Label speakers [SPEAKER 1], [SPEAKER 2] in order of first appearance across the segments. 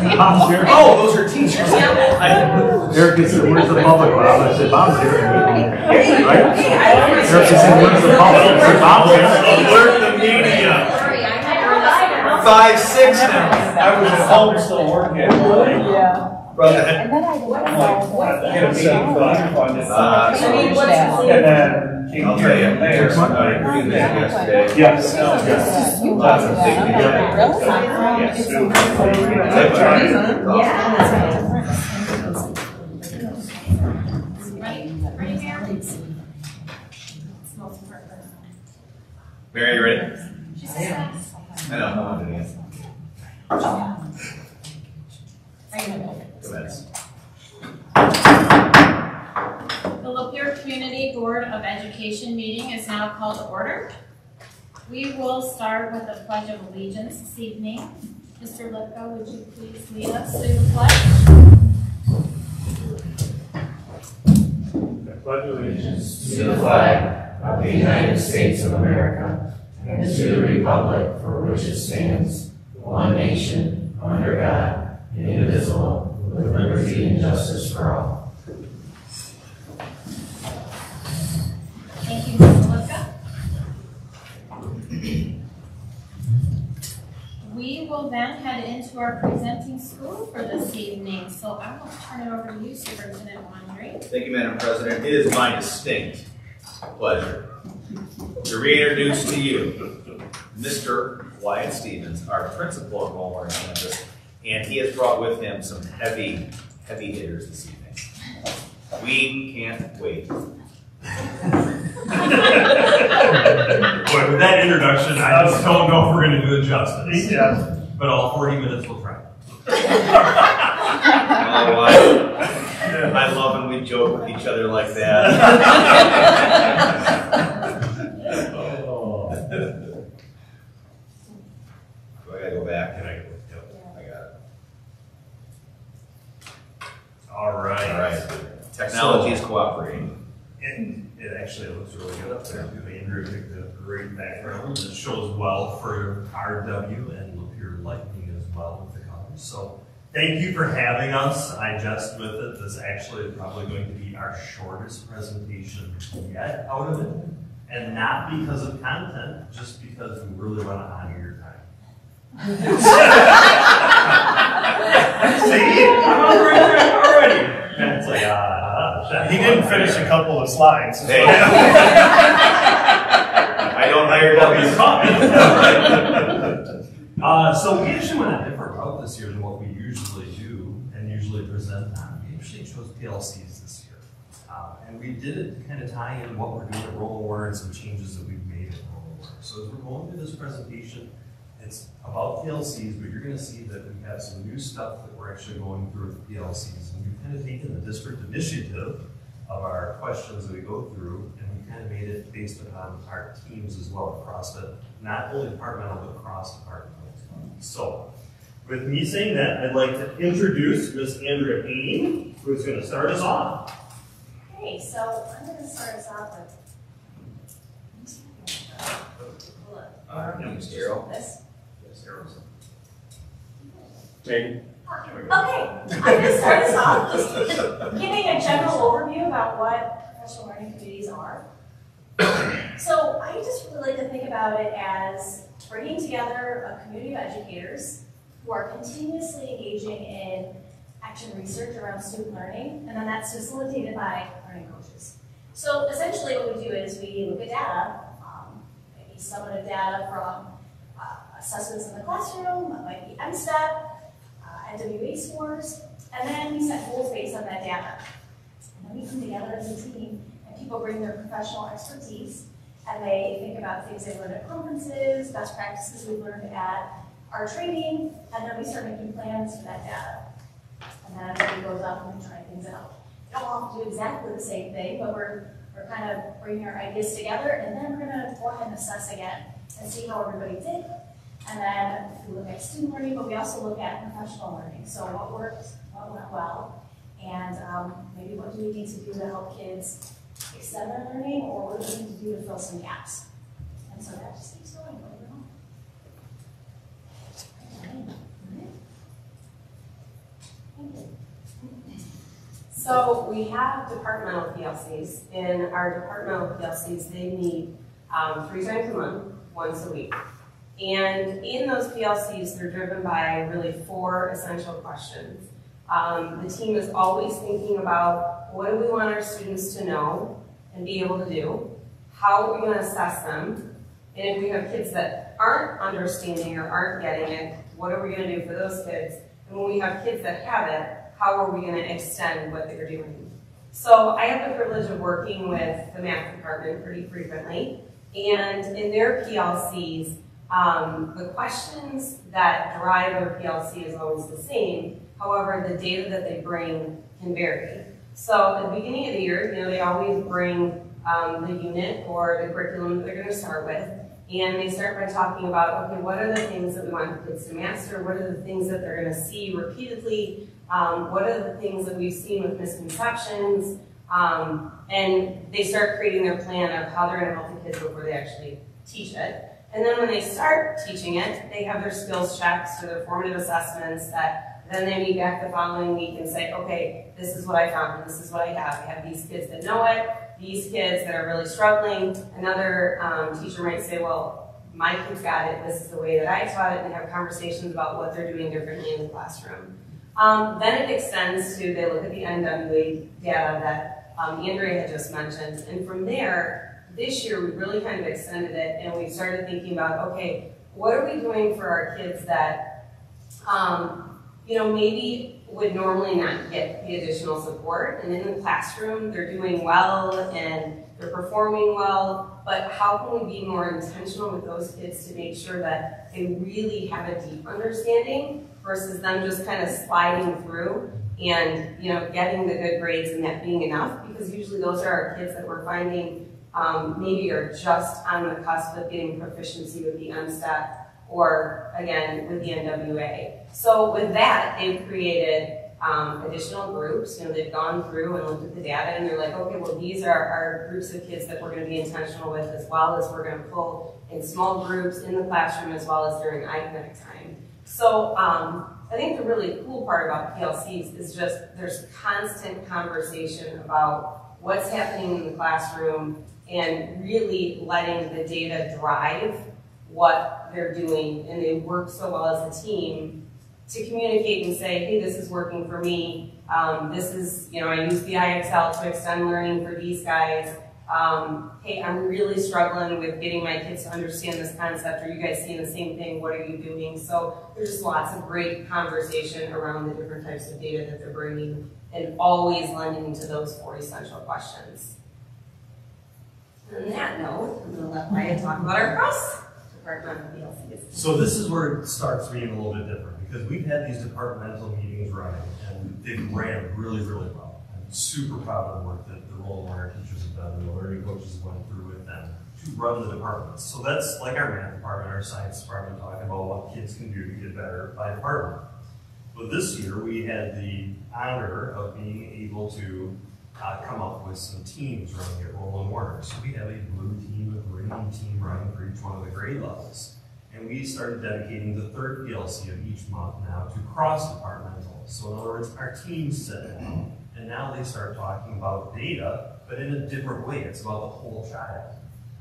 [SPEAKER 1] Bob's here.
[SPEAKER 2] Oh, those are teachers.
[SPEAKER 1] Eric said, where's the public? Bob? I said, Bob's here. Right? Eric said, where's the public? I said, Bob's here.
[SPEAKER 2] Alert the media. 5-6 now.
[SPEAKER 3] I was at home still working.
[SPEAKER 4] Yeah.
[SPEAKER 2] Brother.
[SPEAKER 4] And then I
[SPEAKER 3] Get a meeting for
[SPEAKER 2] and then came
[SPEAKER 3] I'll
[SPEAKER 2] here
[SPEAKER 3] tell you.
[SPEAKER 2] from there.
[SPEAKER 3] Next month.
[SPEAKER 2] I agreed with that yesterday.
[SPEAKER 3] Yes.
[SPEAKER 2] Lots of things together. Mary, you ready? I know. I'm doing it.
[SPEAKER 5] The Lapeer Community Board of Education meeting is now called to order. We will start with the Pledge of Allegiance this evening. Mr. Lipko, would you please lead us through the pledge?
[SPEAKER 1] I pledge allegiance
[SPEAKER 6] to the flag of the United States of America and to the republic for which it stands, one nation, under God, indivisible, with liberty and justice for all.
[SPEAKER 5] Thank you, Mr. Lipko. We will then head into our presenting school for this evening. So I will turn it over to you, Superintendent Wandry.
[SPEAKER 2] Thank you, Madam President. It is my distinct pleasure to reintroduce to you Mr. Wyatt Stevens, our principal at Walmart campus, and he has brought with him some heavy hitters this evening. We can't wait.
[SPEAKER 1] Boy, with that introduction, I just don't know if we're going to do it justice.
[SPEAKER 3] Yeah.
[SPEAKER 1] But all 40 minutes will try.
[SPEAKER 2] I love when we joke with each other like that. Do I gotta go back? Can I go? Yep, I got it.
[SPEAKER 1] All right.
[SPEAKER 2] All right. Technology is cooperating.
[SPEAKER 1] It actually looks really good up there. Andrew picked a great background. It shows well for RW and Lapeer Lightning as well with the colors. So thank you for having us. I jest with it. This actually is probably going to be our shortest presentation yet out of it. And not because of content, just because we really want to honor your time. See? I'm already. And it's like,
[SPEAKER 3] He didn't finish a couple of slides.
[SPEAKER 2] Hey. I don't hire W's.
[SPEAKER 1] So we actually went a different route this year than what we usually do and usually present on. We actually chose PLCs this year. And we did it to kind of tie in what we're doing at Roll Warner and some changes that we've made at Roll Warner. So as we're going through this presentation, it's about PLCs, but you're going to see that we have some new stuff that we're actually going through with PLCs. And we've kind of taken the district initiative of our questions that we go through, and we kind of made it based upon our teams as well across it, not only departmental, but cross departmental. So, with me saying that, I'd like to introduce Miss Andrea Payne, who's going to start us off.
[SPEAKER 5] Okay, so I'm going to start us off with this.
[SPEAKER 1] Jane.
[SPEAKER 5] Okay, I'm going to start us off just giving a general overview about what professional learning communities are. So I just really like to think about it as bringing together a community of educators who are continuously engaging in action research around student learning, and then that's facilitated by learning coaches. So essentially what we do is we look at data, maybe summative data from assessments in the classroom, that might be MSTEP, NWA scores, and then we set goals based on that data. And then we come together as a team, and people bring their professional expertise, and they think about things they've learned at conferences, best practices we've learned at our training, and then we start making plans for that data. And then everybody goes off and we try things out. We don't all have to do exactly the same thing, but we're kind of bringing our ideas together, and then we're going to go ahead and assess again and see how everybody did. And then we look at student learning, but we also look at professional learning. So what worked, what went well, and maybe what do we need to do to help kids extend their learning, or what do we need to do to fill some gaps? And so that just keeps going.
[SPEAKER 4] So we have departmental PLCs, and our departmental PLCs, they meet 3 times a month, once a week. And in those PLCs, they're driven by really 4 essential questions. The team is always thinking about what do we want our students to know and be able to do? How are we going to assess them? And if we have kids that aren't understanding or aren't getting it, what are we going to do for those kids? And when we have kids that have it, how are we going to extend what they're doing? So I have the privilege of working with the math department pretty frequently. And in their PLCs, the questions that drive their PLC is always the same. However, the data that they bring can vary. So at the beginning of the year, they always bring the unit or the curriculum that they're going to start with. And they start by talking about, okay, what are the things that we want the kids to master? What are the things that they're going to see repeatedly? What are the things that we've seen with misconceptions? And they start creating their plan of how they're going to help the kids before they actually teach it. And then when they start teaching it, they have their skills checks or their formative assessments that then they meet back the following week and say, okay, this is what I found, this is what I have. We have these kids that know it, these kids that are really struggling. Another teacher might say, well, my kids got it, this is the way that I taught it, and have conversations about what they're doing differently in the classroom. Then it extends to, they look at the NWA data that Andrea had just mentioned, and from there, this year we really kind of extended it, and we started thinking about, okay, what are we doing for our kids that, maybe would normally not get the additional support, and in the classroom they're doing well and they're performing well, but how can we be more intentional with those kids to make sure that they really have a deep understanding versus them just kind of sliding through and getting the good grades and that being enough, because usually those are our kids that we're finding maybe are just on the cusp of getting proficiency with the MSTEP or, again, with the NWA. So with that, they've created additional groups. They've gone through and looked at the data, and they're like, okay, well, these are our groups of kids that we're going to be intentional with, as well as we're going to pull in small groups in the classroom as well as during academic time. So I think the really cool part about PLCs is just there's constant conversation about what's happening in the classroom and really letting the data drive what they're doing, and they work so well as a team to communicate and say, hey, this is working for me. This is, I use the IXL to extend learning for these guys. Hey, I'm really struggling with getting my kids to understand this concept. Are you guys seeing the same thing? What are you doing? So there's just lots of great conversation around the different types of data that they're bringing, and always lending to those 4 essential questions. On that note, I'm going to let Wyatt talk about our cross-departmental PLCs.
[SPEAKER 1] So this is where it starts being a little bit different, because we've had these departmental meetings running, and they've ran really, really well. I'm super proud of the work that the role learner teachers have done and the learning coaches went through with them to run the departments. So that's like our math department, our science department, talking about what kids can do to get better by department. But this year we had the honor of being able to come up with some teams running at Roland Warner. So we have a blue team, a green team running for each one of the grade levels. And we started dedicating the 3rd PLC of each month now to cross-departmental. So in other words, our teams sit down, and now they start talking about data, but in a different way. It's about the whole child.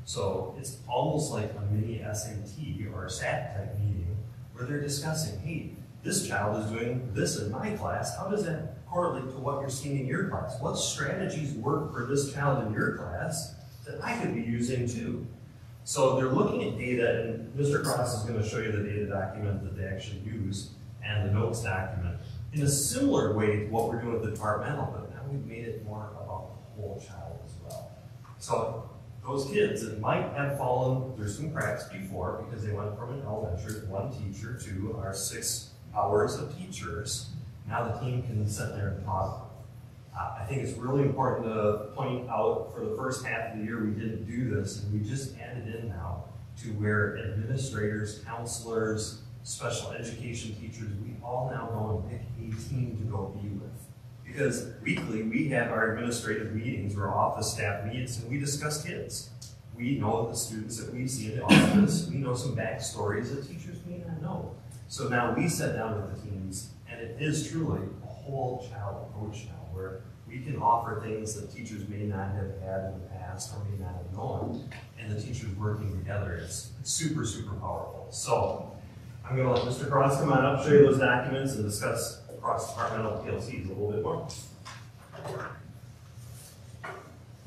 [SPEAKER 1] So it's almost like a mini SAT or a SAT type meeting where they're discussing, hey, this child is doing this in my class. How does that correlate to what you're seeing in your class? What strategies work for this child in your class that I could be using too? So they're looking at data, and Mr. Cross is going to show you the data document that they actually use and the notes document in a similar way to what we're doing with the departmental, but now we've made it more about the whole child as well. So those kids that might have fallen through some cracks before because they went from an elementary one teacher to our 6 hours of teachers, now the team can sit there and talk. I think it's really important to point out, for the first half of the year we didn't do this, and we just added in now to where administrators, counselors, special education teachers, we all now go and pick a team to go be with. Because weekly we have our administrative meetings where office staff meets and we discuss kids. We know the students that we see in the office. We know some backstories that teachers may not know. So now we sit down with the teams, and it is truly a whole child approach now, where we can offer things that teachers may not have had in the past or may not have known, and the teachers working together. It's super, super powerful. So I'm going to let Mr. Cross come on up, show you those documents, and discuss cross-departmental PLCs a little bit more.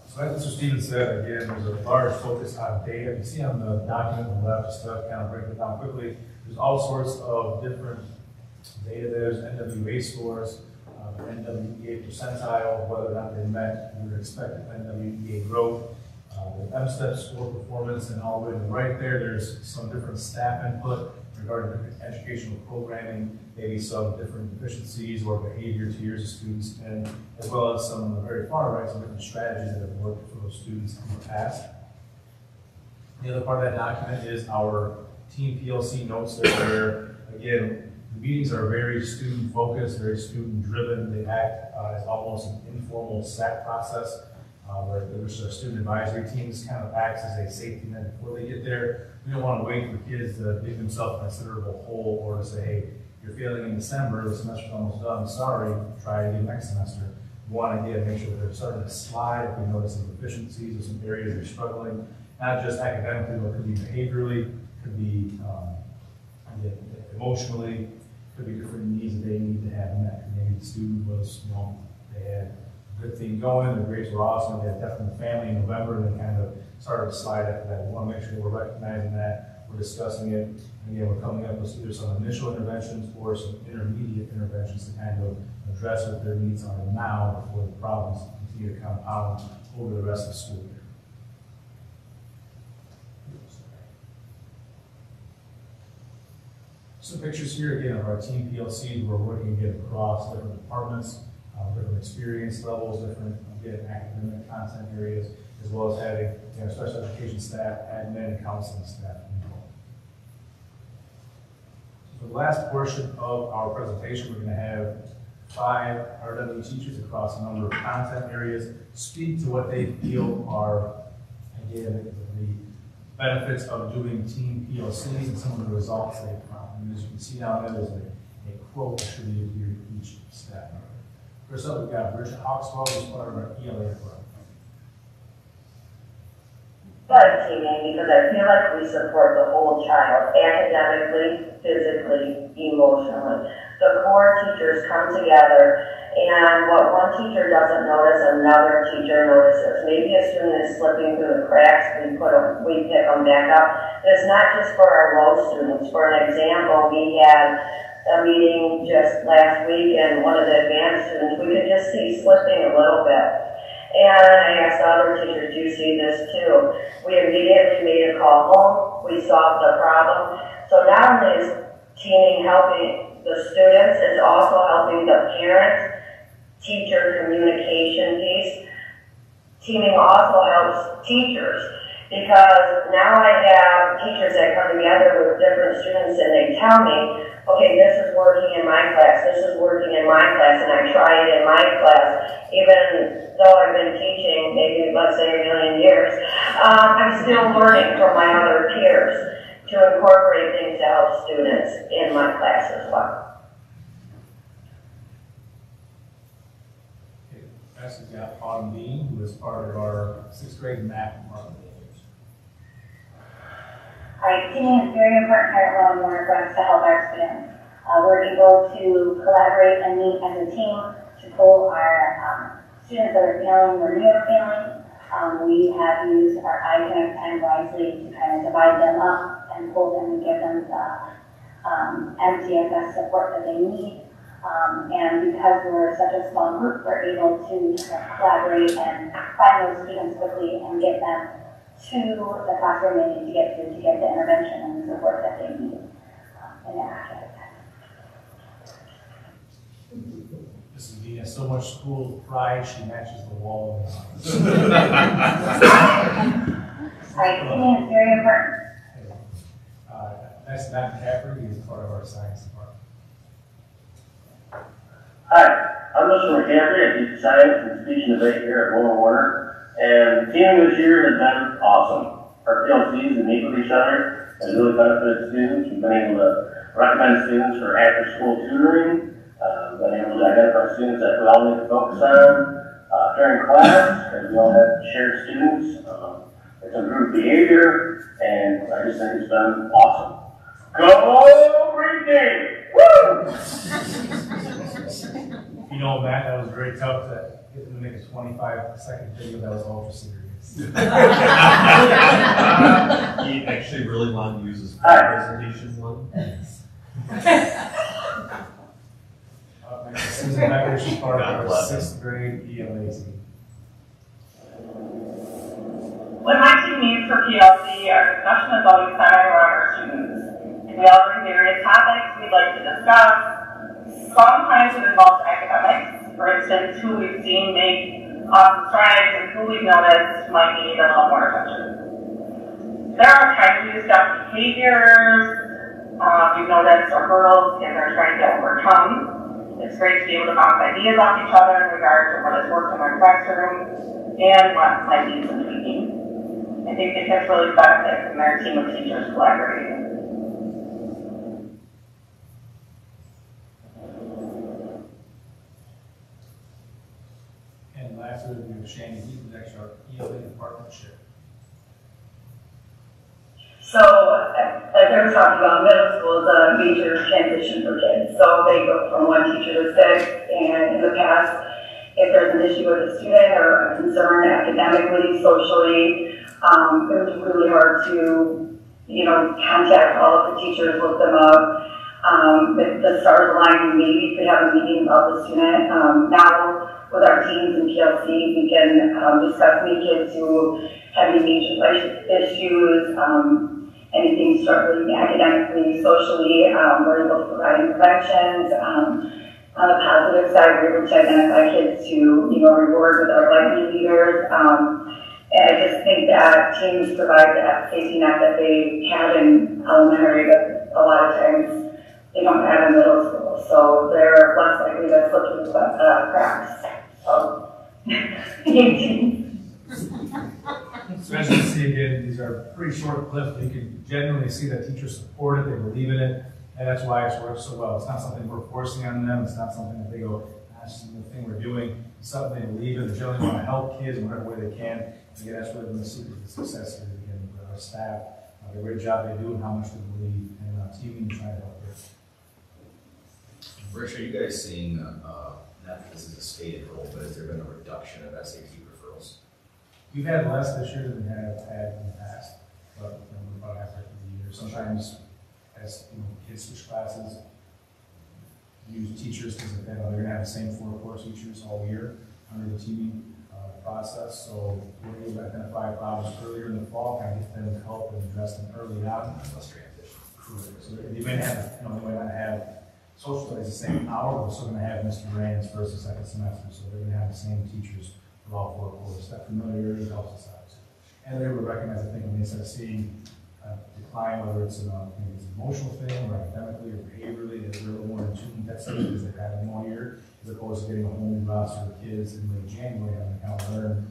[SPEAKER 7] So as Mr. Stevens said, again, there's a large focus on data. You see on the document on the left, just to kind of break it down quickly, there's all sorts of different data. There's NWA scores, NWEA percentile, whether or not they met your expected NWEA growth, the M-STEP score performance, and all the way to the right there, there's some different staff input regarding different educational programming, maybe some different deficiencies or behavior tiers of students, and as well as some on the very far right, some different strategies that have worked for those students in the past. The other part of that document is our team PLC notes there, where, again, the meetings are very student-focused, very student-driven. They act as almost an informal SAT process, where there's a student advisory team. This kind of acts as a safety net before they get there. We don't want to wait for kids to dig themselves a considerable hole or to say, hey, you're failing in December, the semester's almost done, sorry, try again next semester. We want to make sure that they're starting to slide if we notice some deficiencies or some areas they're struggling, not just academically, but it could be behaviorally, could be emotionally, could be different needs that they need to have met. Maybe the student was, they had a good thing going, their grades were awesome, they had death in the family in November, and they kind of started to slide after that. We want to make sure we're recognizing that, we're discussing it, and again, we're coming up with either some initial interventions or some intermediate interventions to kind of address what their needs are now before the problems continue to compound over the rest of the school year. Some pictures here again of our team PLCs. We're working again across different departments, different experience levels, different academic content areas, as well as having special education staff, admin, and counseling staff involved. So for the last portion of our presentation, we're going to have 5 RW teachers across a number of content areas speak to what they feel are, again, the benefits of doing team PLCs and some of the results they've found. And as you can see down there, there's a quote attributed here to each staff member. First up, we've got Richard Hawkswell, who's part of our ELA club.
[SPEAKER 8] Like teaming, because I feel like we support the whole child, academically, physically, emotionally. The core teachers come together, and what one teacher doesn't notice, another teacher notices. Maybe a student is slipping through the cracks, we pick them back up. And it's not just for our low students. For an example, we had a meeting just last week, and one of the advanced students, we could just see slipping a little bit. And I asked the other teachers, do you see this too? We immediately made a call home. We solved the problem. So not only is teaming helping the students, it's also helping the parent-teacher communication piece. Teaming also helps teachers, because now I have teachers that come together with different students and they tell me, okay, this is working in my class, this is working in my class, and I try it in my class. Even though I've been teaching maybe, let's say, 1 million years, I'm still learning from my other peers to incorporate things to help students in my class as well.
[SPEAKER 7] Okay, next we've got Autumn Dean, who is part of our 6th grade math department.
[SPEAKER 9] Right, teaming is very important here at William for us to help our students. We're able to collaborate and meet as a team to pull our students that are failing or near failing. We have used our iConnect time wisely to kind of divide them up and pull them and give them the MTSS support that they need. And because we're such a small group, we're able to collaborate and find those students quickly and get them to the classroom they need to get to get the intervention and the support that they need in their academic time.
[SPEAKER 7] This is Dean has so much school pride, she matches the wall.
[SPEAKER 9] Right, teaming is very important.
[SPEAKER 7] Next, Matt McCaffrey, he is part of our science department.
[SPEAKER 10] Hi, I'm Mr. McCaffrey. I teach science and speech and debate here at Willow Warner. And teaming this year has been awesome. Our PLCs and meet with each other has really benefited students. We've been able to recommend students for after-school tutoring. We've been able to identify students that we all need to focus on during class, because we all have shared students. It's improved behavior, and I just think it's been awesome. Go Green Day! Woo!
[SPEAKER 7] You know, Matt, that was very tough to get them to make a 25-second video that was ultra serious.
[SPEAKER 1] He actually really wanted to use his presentation one.
[SPEAKER 7] Susan Becker, she's part of our 6th grade ELA team.
[SPEAKER 11] When my team meets for PLC, our discussion is always centered around our students. We all bring various topics we'd like to discuss. Sometimes it involves academics. For instance, who we've seen make awesome strides and who we've noticed might need a little more attention. There are times we discuss behaviors, we've noticed or hurdles kids are trying to overcome. It's great to be able to bounce ideas off each other in regard to what has worked in our classroom and what might need some tweaking. I think the kids really benefit from their team of teachers collaborating.
[SPEAKER 7] And lastly, we have Shannon Heaton, next our ELA department chair.
[SPEAKER 12] So, as I was talking about, middle school is a major transition for kids. So they go from one teacher to 6, and in the past, if there's an issue with a student or a concern academically, socially, it was really hard to, contact all of the teachers, look them up. If the stars aligned, maybe we could have a meeting about the student. Now, with our teams in PLC, we can discuss any kids who have any major life issues, anything struggling academically, socially. We're able to provide interventions. On the positive side, we're able to identify kids to, reward with our lightning leaders. And I just think that teams provide that safety net that they have in elementary, but a lot of times they don't have in middle school. So they're less likely to slip through the cracks. So,
[SPEAKER 7] So as you can see again, these are pretty short clips, but you can genuinely see that teachers support it, they believe in it, and that's why it's worked so well. It's not something we're forcing on them, it's not something that they go, that's the thing we're doing. It's something they believe in, they generally want to help kids in whatever way they can. And again, that's really been the secret to success here again with our staff, the great job they do and how much they believe, and teaming and trying to help kids.
[SPEAKER 2] Rich, are you guys seeing, not that this is a stated goal, but has there been a reduction of SAT referrals?
[SPEAKER 7] We've had less this year than we have had in the past, but we're about halfway through the year. Sometimes, as kids switch classes, use teachers, things like that, they're going to have the same 4 core teachers all year under the teaming process. So we're able to identify problems earlier in the fall, kind of get them help and address them early on.
[SPEAKER 2] Less transition.
[SPEAKER 7] Correct. So they may have, they might not have social studies the same hour, but we're still going to have Mr. Rand's first and second semester. So they're going to have the same teachers for all 4 cores. That familiarity helps us out too. And they're able to recognize, I think, when they start seeing decline, whether it's maybe it's an emotional thing or academically or behaviorally, that they're a little more in tune with that stuff because they've had them all year, as opposed to getting a whole new roster of kids in late January having to kind of learn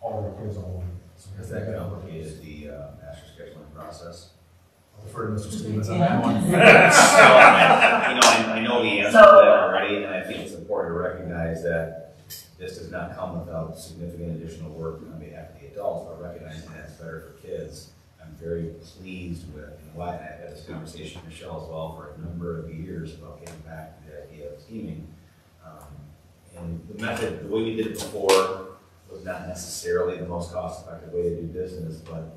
[SPEAKER 7] all their kids all over. So
[SPEAKER 2] has that complicated the master scheduling process?
[SPEAKER 7] I'll defer to Mr. Stevens on that one.
[SPEAKER 2] I know the answer to that already, and I think it's important to recognize that this does not come without significant additional work on behalf of the adults, but recognizing that it's better for kids. I'm very pleased with, I had this conversation with Michelle as well for a number of years about getting back to the idea of teaming. And the method, the way we did it before, was not necessarily the most cost-effective way to do business, but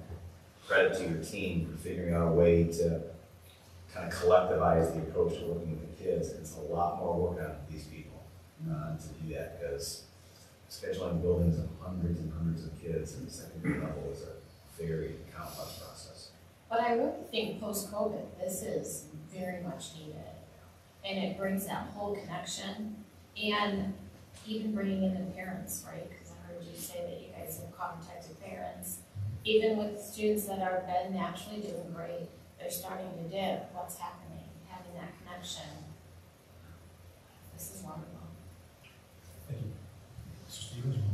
[SPEAKER 2] credit to your team for figuring out a way to kind of collectivize the approach to working with the kids. It's a lot more work on these people to do that, because scheduling buildings of hundreds and hundreds of kids at the secondary level is a very complex process.
[SPEAKER 13] But I really think post-COVID, this is very much needed. And it brings that whole connection, and even bringing in the parents, right? Because I heard you say that you guys have contacted parents. Even with students that have been naturally doing great, they're starting to dip. What's happening? Having that connection. This is wonderful.
[SPEAKER 7] Thank you. Mr. Stevens?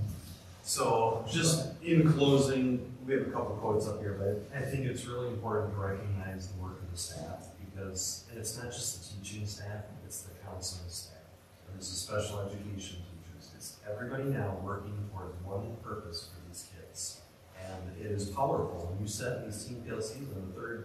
[SPEAKER 1] So just in closing, we have a couple quotes up here, but I think it's really important to recognize the work of the staff, because it's not just the teaching staff, it's the counseling staff. is the special education teachers. It's everybody now working towards one purpose for these kids. And it is powerful. When you set these team PLCs in the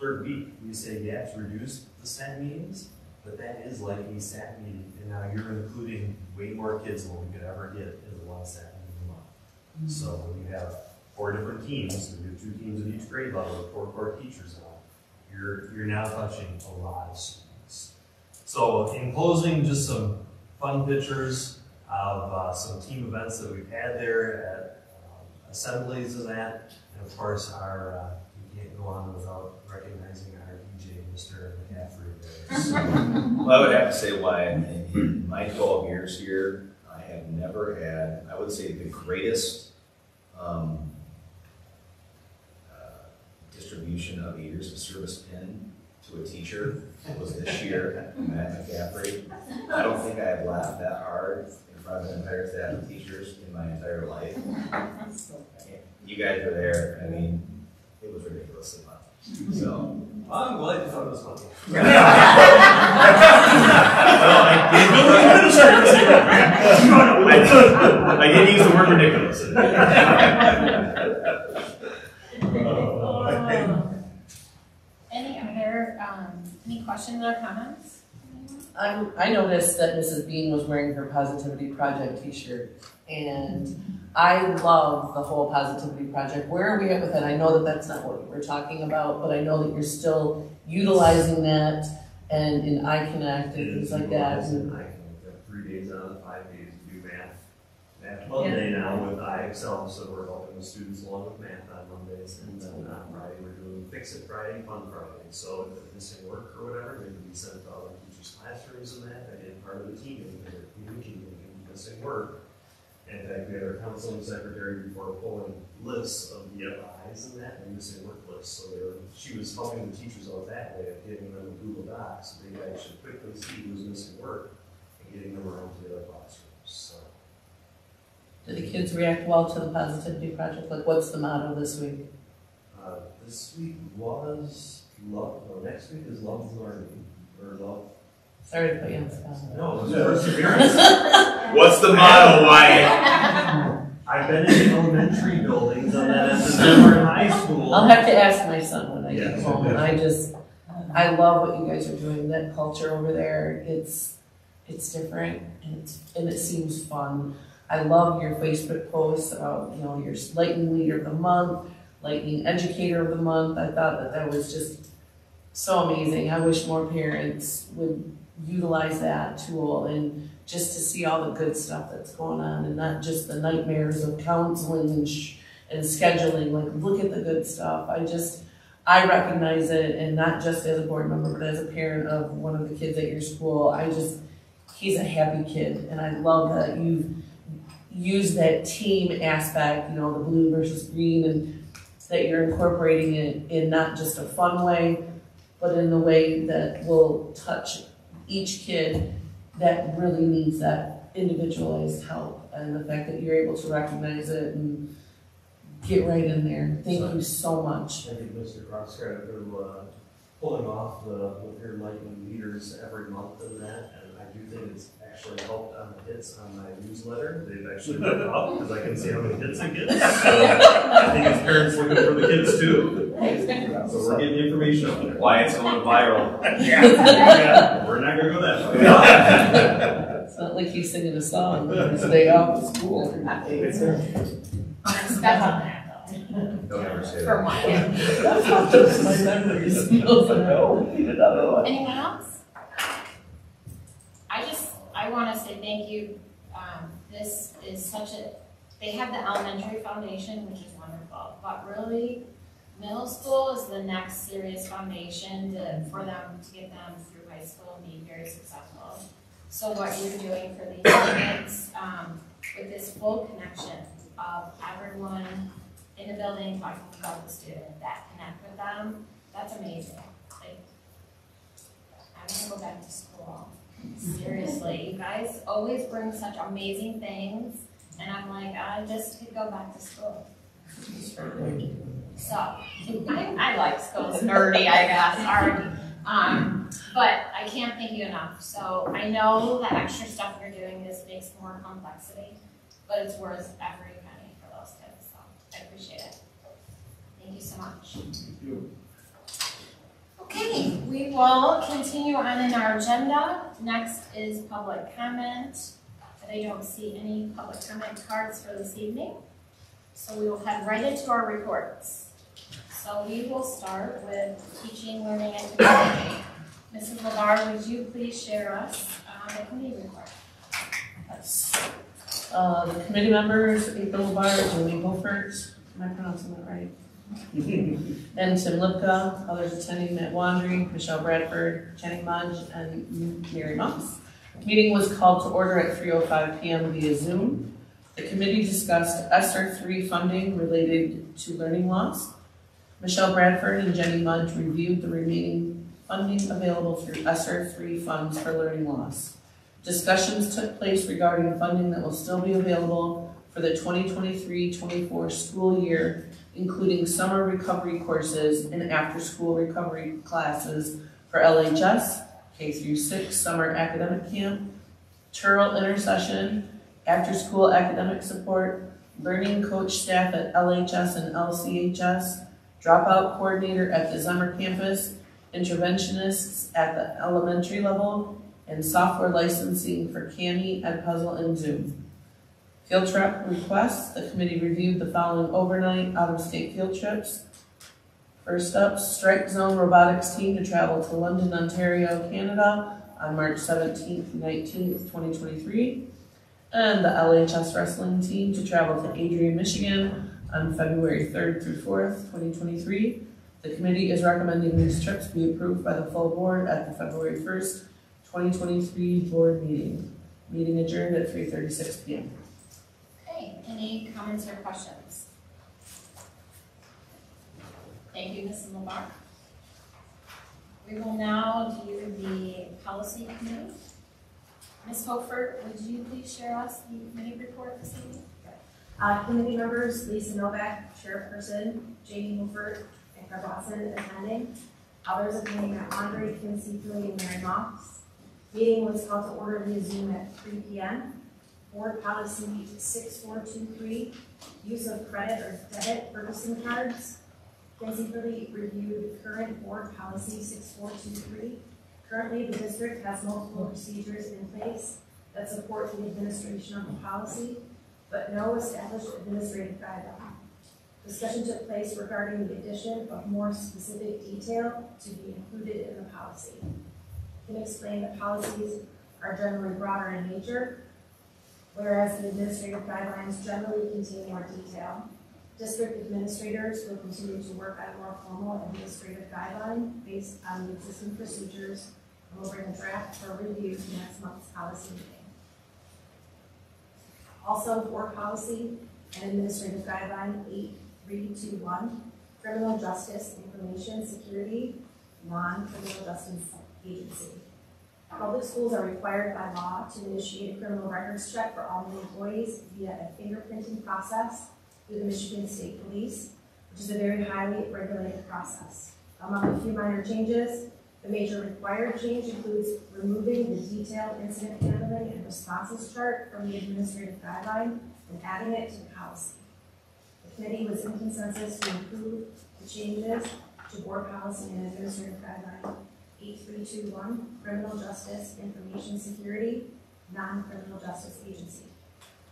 [SPEAKER 1] third week, we say, yes, reduce the SAT meetings, but that is like a SAT meeting. And now you're including way more kids than what we could ever get in the one SAT meeting a month. So when you have 4 different teams, we do 2 teams in each grade level with 4 core teachers on, you're now touching a lot of students. So in closing, just some fun pictures of some team events that we've had there at assemblies and that. And of course, our we can't go on without recognizing our DJ, Mr. McCaffrey there. So,
[SPEAKER 2] Well, I would have to say why in my 12 years here, I have never had, I would say, the greatest distribution of a years of service pin to a teacher was this year, Matt McCaffrey. I don't think I have laughed that hard in front of an entire staff of teachers in my entire life. You guys were there. I mean, it was ridiculously fun. So,
[SPEAKER 1] I'm glad you thought it was funny.
[SPEAKER 2] I did use the word ridiculous.
[SPEAKER 13] Any questions or comments?
[SPEAKER 14] I noticed that Mrs. Bean was wearing her Positivity Project t-shirt, and I love the whole Positivity Project. Where are we at with it? I know that that's not what we're talking about, but I know that you're still utilizing that and in iConnect and things like that.
[SPEAKER 1] And I have 3 days out of 5 days to do math. Math Monday now with iExcel, so we're helping the students along with math on Mondays, and then on Friday we're doing Fix It Friday, Fun Friday. So if they're missing work or whatever, they can be sent to other teachers' classrooms and that. I did part of the team and they're communicating and missing work. And in fact, we had our counseling secretary before pulling lists of VFIs and that, and missing work lists. So she was helping the teachers out that way of giving them a Google Docs so they could actually quickly see who's missing work and getting them around to the other classrooms. So.
[SPEAKER 14] Do the kids react well to the Positivity Project? Like, what's the motto this week?
[SPEAKER 1] This week was love. No, next week is love learning or love.
[SPEAKER 14] Sorry to put you on the spot.
[SPEAKER 1] No, it's perseverance.
[SPEAKER 2] What's the motto, Wyatt?
[SPEAKER 1] I've been in elementary buildings and then at the Denver High School.
[SPEAKER 14] I'll have to ask my son when I get home. And I love what you guys are doing. That culture over there, it's different and it seems fun. I love your Facebook posts about, your Lightning Leader of the Month, Lightning Educator of the Month. I thought that was just so amazing. I wish more parents would utilize that tool and just to see all the good stuff that's going on and not just the nightmares of counseling and scheduling. Like, look at the good stuff. I recognize it, and not just as a board member, but as a parent of one of the kids at your school. He's a happy kid, and I love that you've used that team aspect, the blue versus green, and that you're incorporating it in not just a fun way, but in the way that will touch each kid that really needs that individualized help. And the fact that you're able to recognize it and get right in there. Thank you so much.
[SPEAKER 1] I think Mr. Cross credit for pulling off the Lapeer Lightning Leaders every month and that. And I do think it's actually helped on the hits on my newsletter. They've actually put it up because I can see how many hits it gets. So I think it's parents looking for the kids too. So we're getting information on there.
[SPEAKER 2] Why it's going viral.
[SPEAKER 1] Yeah, we're not going to go that far.
[SPEAKER 14] It's not like he's singing a song on his day off of school.
[SPEAKER 13] That's on that though.
[SPEAKER 2] Don't ever say
[SPEAKER 13] For
[SPEAKER 2] that.
[SPEAKER 13] one.
[SPEAKER 14] That's not just my memories.
[SPEAKER 13] Anyone else? I want to say thank you. This is they have the elementary foundation, which is wonderful, but really middle school is the next serious foundation for them to get them through high school and be very successful. So what you're doing for these kids with this full connection of everyone in the building talking about the student that connect with them, that's amazing. Like, I want to go back to school. Seriously, you guys always bring such amazing things, and I'm like, I just could go back to school. So, I like school. It's nerdy, I guess. Sorry. But I can't thank you enough. So I know the extra stuff you're doing makes more complexity, but it's worth every penny for those kids. So I appreciate it. Thank you so much.
[SPEAKER 3] Thank you.
[SPEAKER 13] Okay, we will continue on in our agenda. Next is public comment. But I don't see any public comment cards for this evening. So we will head right into our reports. So we will start with teaching, learning, and community. Mrs. LeVar, would you please share us the committee report?
[SPEAKER 14] Yes. The committee members, April LeVar, Julie Beaufort, am I pronouncing that right? And Tim Lipka, others attending Matt Wandry, Michelle Bradford, Jenny Mudge, and Mary Moss. The meeting was called to order at 3:05 p.m. via Zoom. The committee discussed ESSER 3 funding related to learning loss. Michelle Bradford and Jenny Mudge reviewed the remaining funding available through ESSER 3 funds for learning loss. Discussions took place regarding funding that will still be available for the 2023-24 school year, including summer recovery courses and after-school recovery classes for LHS, K-6 summer academic camp, Turl intercession, after-school academic support, learning coach staff at LHS and LCHS, dropout coordinator at the Zummer campus, interventionists at the elementary level, and software licensing for Kami, Edpuzzle, and Zoom. Field trip requests. The committee reviewed the following overnight out-of-state field trips. First up, Strike Zone Robotics team to travel to London, Ontario, Canada on March 17th, 19th, 2023. And the LHS wrestling team to travel to Adrian, Michigan on February 3rd through 4th, 2023. The committee is recommending these trips be approved by the full board at the February 1st, 2023 board meeting. Meeting adjourned at 3:36 p.m.
[SPEAKER 13] Okay, any comments or questions? Thank you, Ms. LeVar. We will now do the policy committee. Ms. Hofer, would you please share us the committee report this evening?
[SPEAKER 5] Committee members, Lisa Novak, chairperson, Jamie Hofer, and Fred Watson attending. Others attending at Andre, Kim Seatley, and Mary Moss. Meeting was called to order via Zoom at 3 p.m. Board policy 6423, use of credit or debit purchasing cards. Kim Seatley reviewed current board policy 6423. Currently, the district has multiple procedures in place that support the administration of the policy, but no established administrative guideline. Discussion took place regarding the addition of more specific detail to be included in the policy. Can explain that policies are generally broader in nature, whereas the administrative guidelines generally contain more detail. District administrators will continue to work on a more formal administrative guideline based on the existing procedures, and will bring a draft for review to next month's policy meeting. Also, board policy and administrative guideline 8321, criminal justice information security, non-criminal justice agency. Public schools are required by law to initiate a criminal records check for all new employees via a fingerprinting process through the Michigan State Police, which is a very highly regulated process. Among a few minor changes, the major required change includes removing the detailed incident handling and responses chart from the administrative guideline and adding it to the policy. The committee was in consensus to approve the changes to board policy and administrative guideline 8321, criminal justice information security, non-criminal justice agency.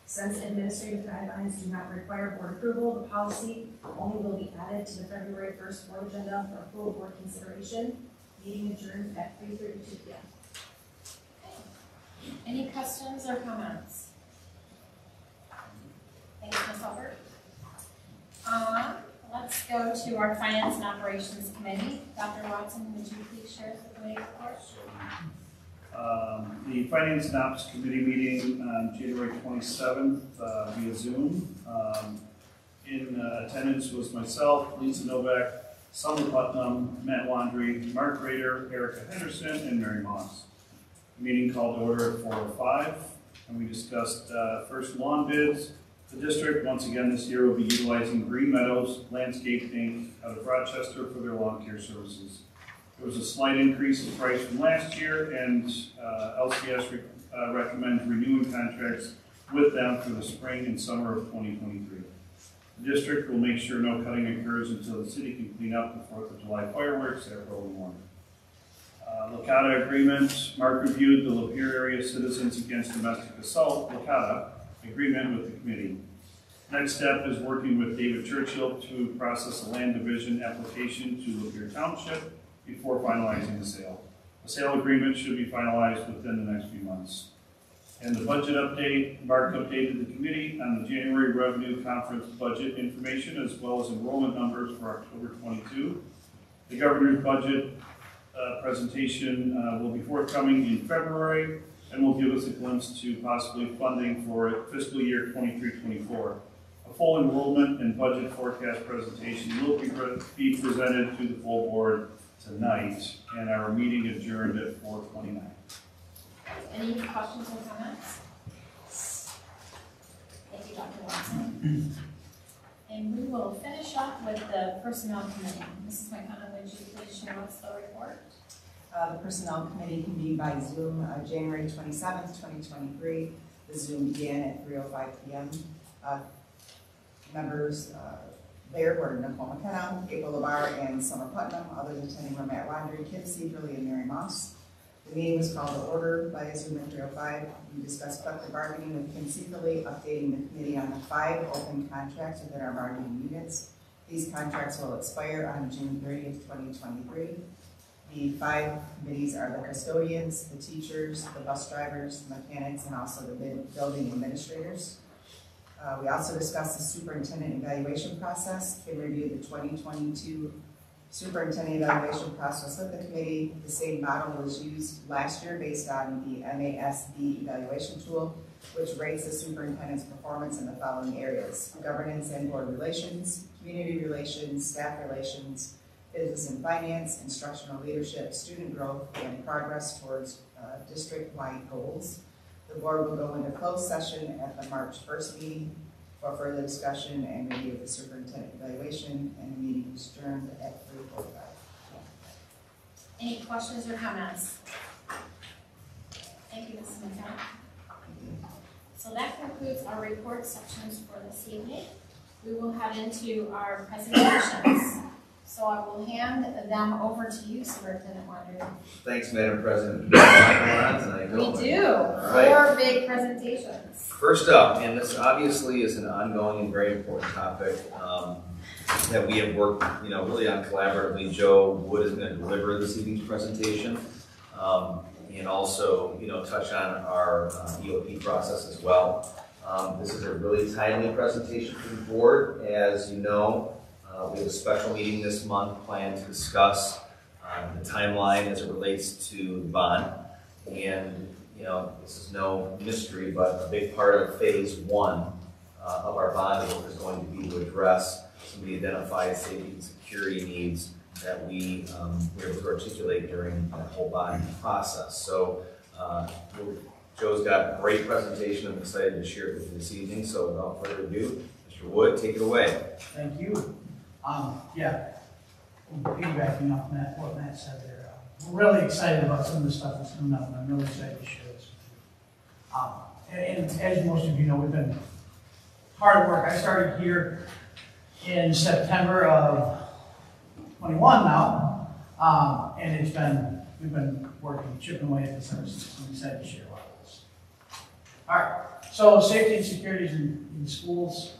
[SPEAKER 5] Since administrative guidelines do not require board approval, the policy only will be added to the February 1st board agenda for full board consideration. Meeting adjourned at 3:32 p.m.
[SPEAKER 13] Okay. Any questions or comments? Thanks, Ms. Albert. Let's go to our Finance and Operations Committee. Dr. Watson, would you please share the committee report?
[SPEAKER 3] The Finance and Ops Committee meeting on January 27th via Zoom. In attendance was myself, Lisa Novak, Summer Putnam, Matt Wandry, Mark Rader, Erica Henderson, and Mary Moss. The meeting called to order at 4:05, and we discussed first lawn bids. The district, once again this year, will be utilizing Green Meadows Landscape Inc. out of Rochester for their lawn care services. There was a slight increase in price from last year, and LCS recommends renewing contracts with them for the spring and summer of 2023. The district will make sure no cutting occurs until the city can clean up the 4th of July fireworks at Rolling Warner. Lakota agreement. Mark reviewed the Lapeer area Citizens Against Domestic Assault Lakota agreement with the committee. Next step is working with David Churchill to process a land division application to Lapeer Township before finalizing the sale. The sale agreement should be finalized within the next few months. And the budget update, Mark updated the committee on the January Revenue Conference budget information as well as enrollment numbers for October 22. The governor's budget presentation will be forthcoming in February and will give us a glimpse to possibly funding for fiscal year 23-24. A full enrollment and budget forecast presentation will be presented to the full board tonight, and our meeting adjourned at 4:29.
[SPEAKER 13] Any questions or comments? Thank you, Dr. Watson. And we will finish up with the Personnel Committee. Mrs. McConnell, would you please share what's the report?
[SPEAKER 15] The Personnel Committee convened by Zoom January 27th, 2023. The Zoom began at 3:05 p.m. Members there were Nicole McKenna, April LaBar, and Summer Putnam. Others attending were Matt Laundry, Kim Severly, and Mary Moss. The meeting was called to order by Zoom at 3:05. We discussed collective bargaining with Kim Severly, updating the committee on the 5 open contracts within our bargaining units. These contracts will expire on June 30th, 2023. The 5 committees are the custodians, the teachers, the bus drivers, the mechanics, and also the building administrators. We also discussed the superintendent evaluation process. Kim reviewed the 2022 superintendent evaluation process with the committee. The same model was used last year based on the MASB evaluation tool, which rates the superintendent's performance in the following areas: governance and board relations, community relations, staff relations, business and finance, instructional leadership, student growth, and progress towards district-wide goals. The board will go into closed session at the March 1st meeting for further discussion and review of the superintendent evaluation, and the meeting is adjourned at 3:45.
[SPEAKER 13] Any questions or comments? Thank you, Mrs. McKenna. So that concludes our report sections for this evening. We will head into our presentations. So I will hand them over to you, Superintendent Laundry.
[SPEAKER 2] Thanks, Madam President. We
[SPEAKER 13] do.
[SPEAKER 2] Right.
[SPEAKER 13] 4 big presentations.
[SPEAKER 2] First up, and this obviously is an ongoing and very important topic that we have worked, really on collaboratively. Joe Wood is going to deliver this evening's presentation, and also, touch on our EOP process as well. This is a really timely presentation for the board, as you know. We have a special meeting this month planned to discuss the timeline as it relates to the bond. And, this is no mystery, but a big part of phase 1 of our bond work is going to be to address some of the identified safety and security needs that we were able to articulate during that whole bond process. So Joe's got a great presentation. I'm excited to share it with you this evening. So without further ado, Mr. Wood, take it away.
[SPEAKER 16] Thank you. Piggybacking off what Matt said there, we're really excited about some of the stuff that's coming up, and I'm really excited to share this with you. And as most of you know, we've been hard at work. I started here in September of 21 now, and we've been working, chipping away at this ever since. I'm excited to share a lot of this. All right, so safety and security in schools.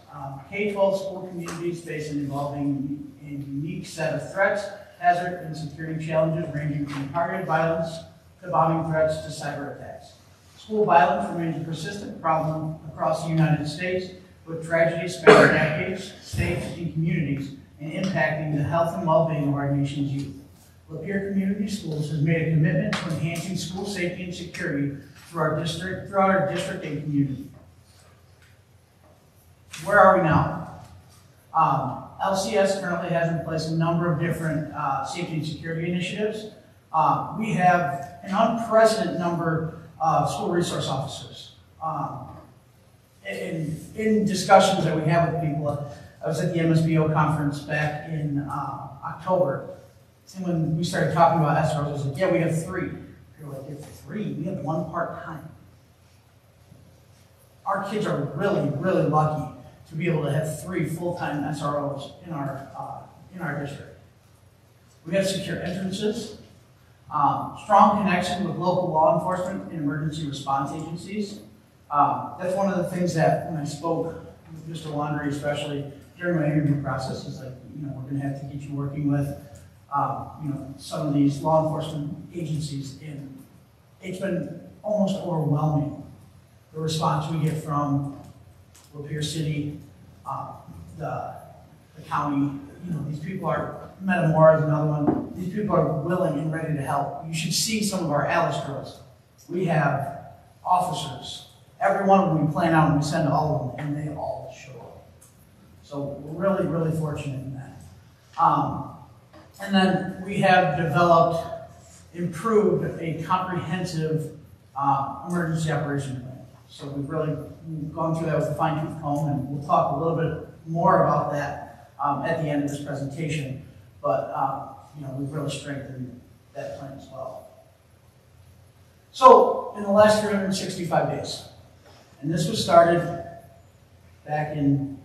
[SPEAKER 16] K-12 school communities face an evolving and unique set of threats, hazard, and security challenges ranging from targeted violence to bombing threats to cyber attacks. School violence remains a persistent problem across the United States, with tragedies spanning decades, states, and communities, and impacting the health and well-being of our nation's youth. Lapeer Community Schools has made a commitment to enhancing school safety and security throughout our district and community. Where are we now? LCS currently has in place a number of different safety and security initiatives. We have an unprecedented number of school resource officers. In discussions that we have with people, I was at the MSBO conference back in October, And when we started talking about SROs, I was like, yeah, we have 3. They're like, you have 3? We have 1 part-time. Our kids are really, really lucky to be able to have 3 full-time SROs in our district. We have secure entrances, strong connection with local law enforcement and emergency response agencies. That's one of the things that when I spoke with Mr. Laundrie, especially during my interview process, is like, we're going to have to get you working with, some of these law enforcement agencies, and it's been almost overwhelming, the response we get from Lapeer City, the county. These people are, Metamora is another one. These people are willing and ready to help. You should see some of our Alice drills. We have officers. Every one of them we plan out and we send all of them, and they all show up. So we're really, really fortunate in that. And then we have improved a comprehensive emergency operation plan. So we've really gone through that with a fine-tooth comb, and we'll talk a little bit more about that at the end of this presentation. But we've really strengthened that plan as well. So in the last 365 days, and this was started back in,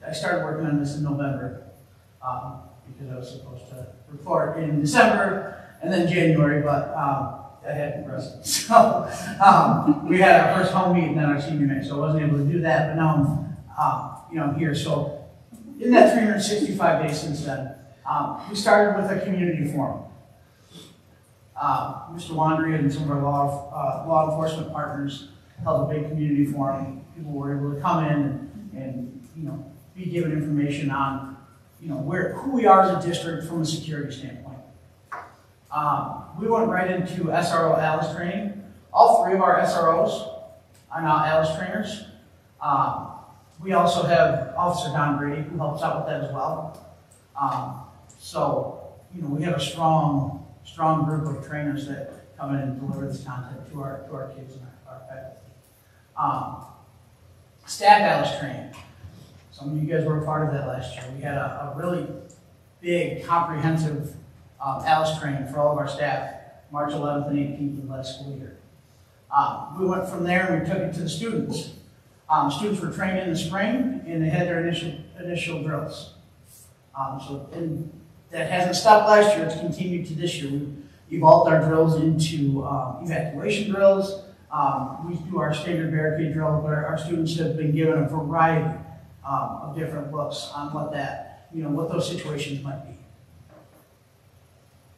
[SPEAKER 16] I started working on this in November because I was supposed to report in December and then January, but that had progressed. So we had our first home meeting at our senior night, so I wasn't able to do that, but now I'm here. So in that 365 days since then, we started with a community forum. Mr. Laundrie and some of our law enforcement partners held a big community forum. People were able to come in and be given information on who we are as a district from a security standpoint. We went right into SRO Alice training. All 3 of our SROs are now Alice trainers. We also have Officer Don Brady, who helps out with that as well. So we have a strong group of trainers that come in and deliver this content to our kids and our faculty. Staff Alice training. Some of you guys were a part of that last year. We had a really big, comprehensive Alice training for all of our staff, March 11th and 18th of last school year. We went from there and we took it to the students. Students were trained in the spring and they had their initial drills. And that hasn't stopped last year, it's continued to this year. We've evolved our drills into evacuation drills. We do our standard barricade drill where our students have been given a variety of different looks on what those situations might be.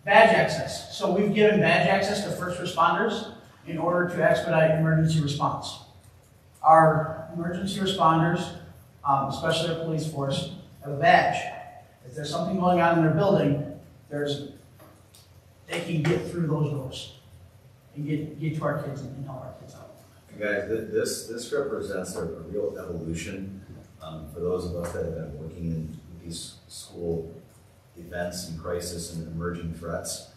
[SPEAKER 16] Badge access. So we've given badge access to first responders in order to expedite emergency response. Our emergency responders, especially our police force, have a badge. If there's something going on in their building, they can get through those doors and get to our kids and help our kids out.
[SPEAKER 2] Guys, this represents a real evolution for those of us that have been working in these school events and crisis and emerging threats.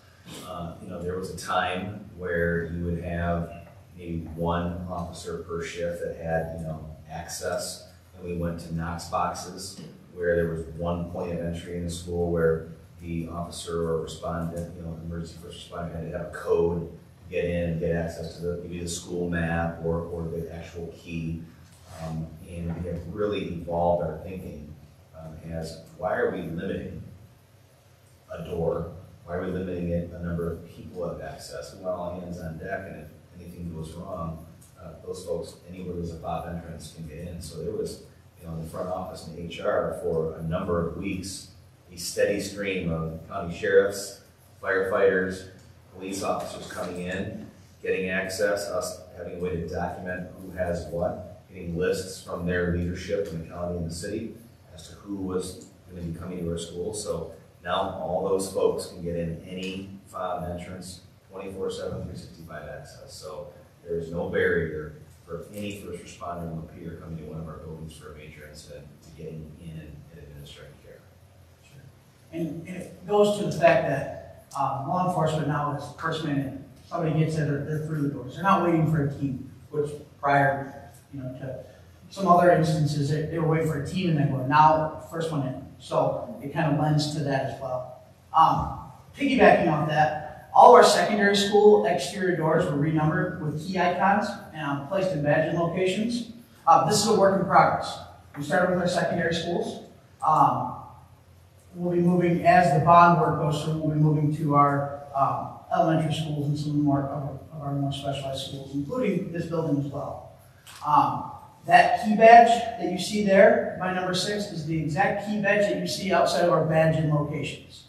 [SPEAKER 2] There was a time where you would have maybe 1 officer per shift that had access, and we went to Knox boxes where there was 1 point of entry in the school where the officer or respondent, emergency first responder, had to have a code to get in and get access to maybe the school map or the actual key. And we have really evolved our thinking as why are we limiting a door? Why are we limiting it a number of people have access? We want all hands on deck, and if anything goes wrong, those folks, anywhere there's a fob entrance, can get in. So there was, in the front office and HR for a number of weeks, a steady stream of county sheriffs, firefighters, police officers coming in, getting access, us having a way to document who has what, getting lists from their leadership in the county and the city as to who was going to be coming to our school. So now all those folks can get in any fob entrance, 24/7, 365 access. So there is no barrier for any first responder in Lapeer coming to one of our buildings for a major incident to getting in and administering care.
[SPEAKER 16] Sure. And it goes to the fact that law enforcement now is first minute. Somebody gets there, they're through the doors. They're not waiting for a team, which prior, to some other instances, they were waiting for a team and then going, now first one in. So it kind of lends to that as well. piggybacking off that, all our secondary school exterior doors were renumbered with key icons and placed in badging locations. This is a work in progress. We started with our secondary schools. We'll be moving, as the bond work goes through, we'll be moving to our elementary schools and some more of our more specialized schools, including this building as well. That key badge that you see there, by number 6, is the exact key badge that you see outside of our badging locations.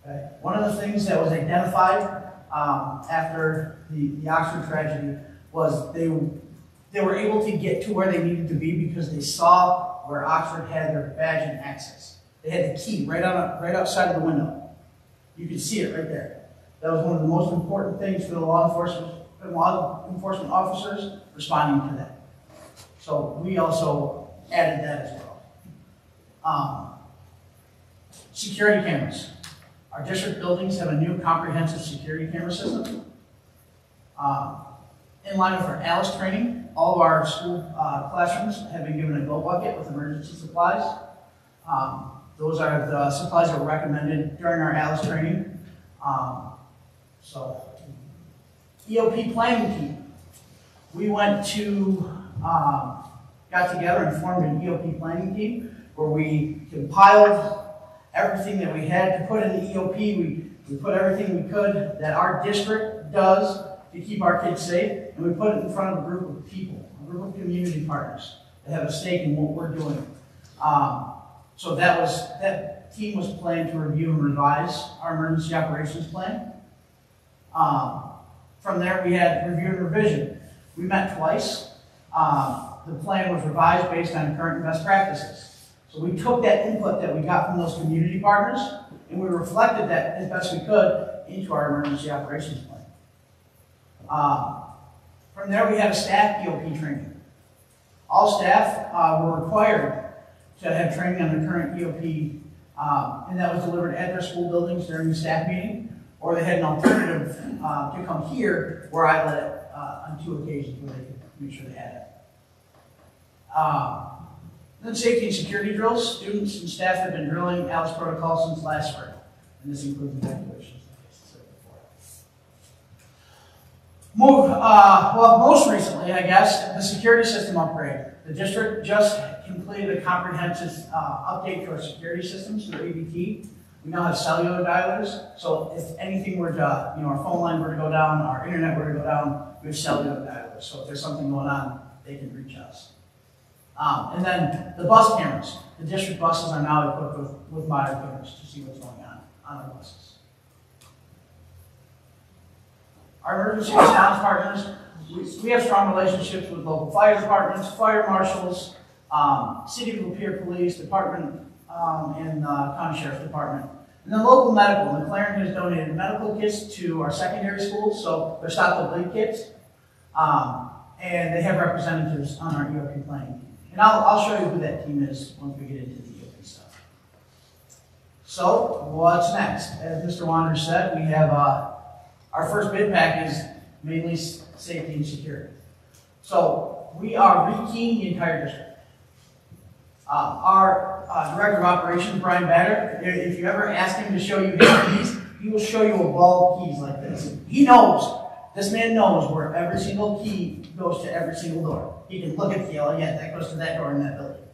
[SPEAKER 16] Okay. One of the things that was identified after the Oxford tragedy was they were able to get to where they needed to be because they saw where Oxford had their badging access. They had the key right outside of the window. You could see it right there. That was one of the most important things for the law enforcement officers responding to that. So we also added that as well. Security cameras. Our district buildings have a new comprehensive security camera system. In line with our ALICE training, all of our school classrooms have been given a go bucket with emergency supplies. Those are the supplies that were recommended during our ALICE training. EOP planning team. We went to, got together and formed an EOP planning team where we compiled everything that we had to put in the EOP. We put everything we could that our district does to keep our kids safe, and we put it in front of a group of people, a group of community partners that have a stake in what we're doing. So that team was planned to review and revise our emergency operations plan. From there, we had review and revision. We met twice. The plan was revised based on current best practices. So we took that input that we got from those community partners, and we reflected that as best we could into our emergency operations plan. From there, we had a staff EOP training. All staff were required to have training on the current EOP, and that was delivered at their school buildings during the staff meeting, or they had an alternative to come here, where I led it on 2 occasions where they could make sure they had it. Then safety and security drills. Students and staff have been drilling ALICE protocol since last spring, and this includes evacuations, like I said before. Most recently, I guess, the security system upgrade. The district just completed a comprehensive update to our security systems through ABT. We now have cellular dialers, so if anything were to, our phone line were to go down, our internet were to go down, we have cellular dialers. So if there's something going on, they can reach us. And then the bus cameras. The district buses are now equipped with modern cameras to see what's going on our buses. Our emergency response partners, we have strong relationships with local fire departments, fire marshals, City of Lapeer Police Department, and County Sheriff's Department. And then local medical. McLaren has donated medical kits to our secondary schools, so they're stop the bleed kits. And they have representatives on our EOP planning team. And I'll show you who that team is once we get into the EOP stuff. So, what's next? As Mr. Wander said, we have our first bid pack is mainly safety and security. So, we are rekeying the entire district. Our Director of Operations, Brian Batter, if you ever ask him to show you his keys, he will show you a ball of keys like this. He knows. This man knows where every single key goes to every single door. He can look at the yellow, yeah, that goes to that door in that building,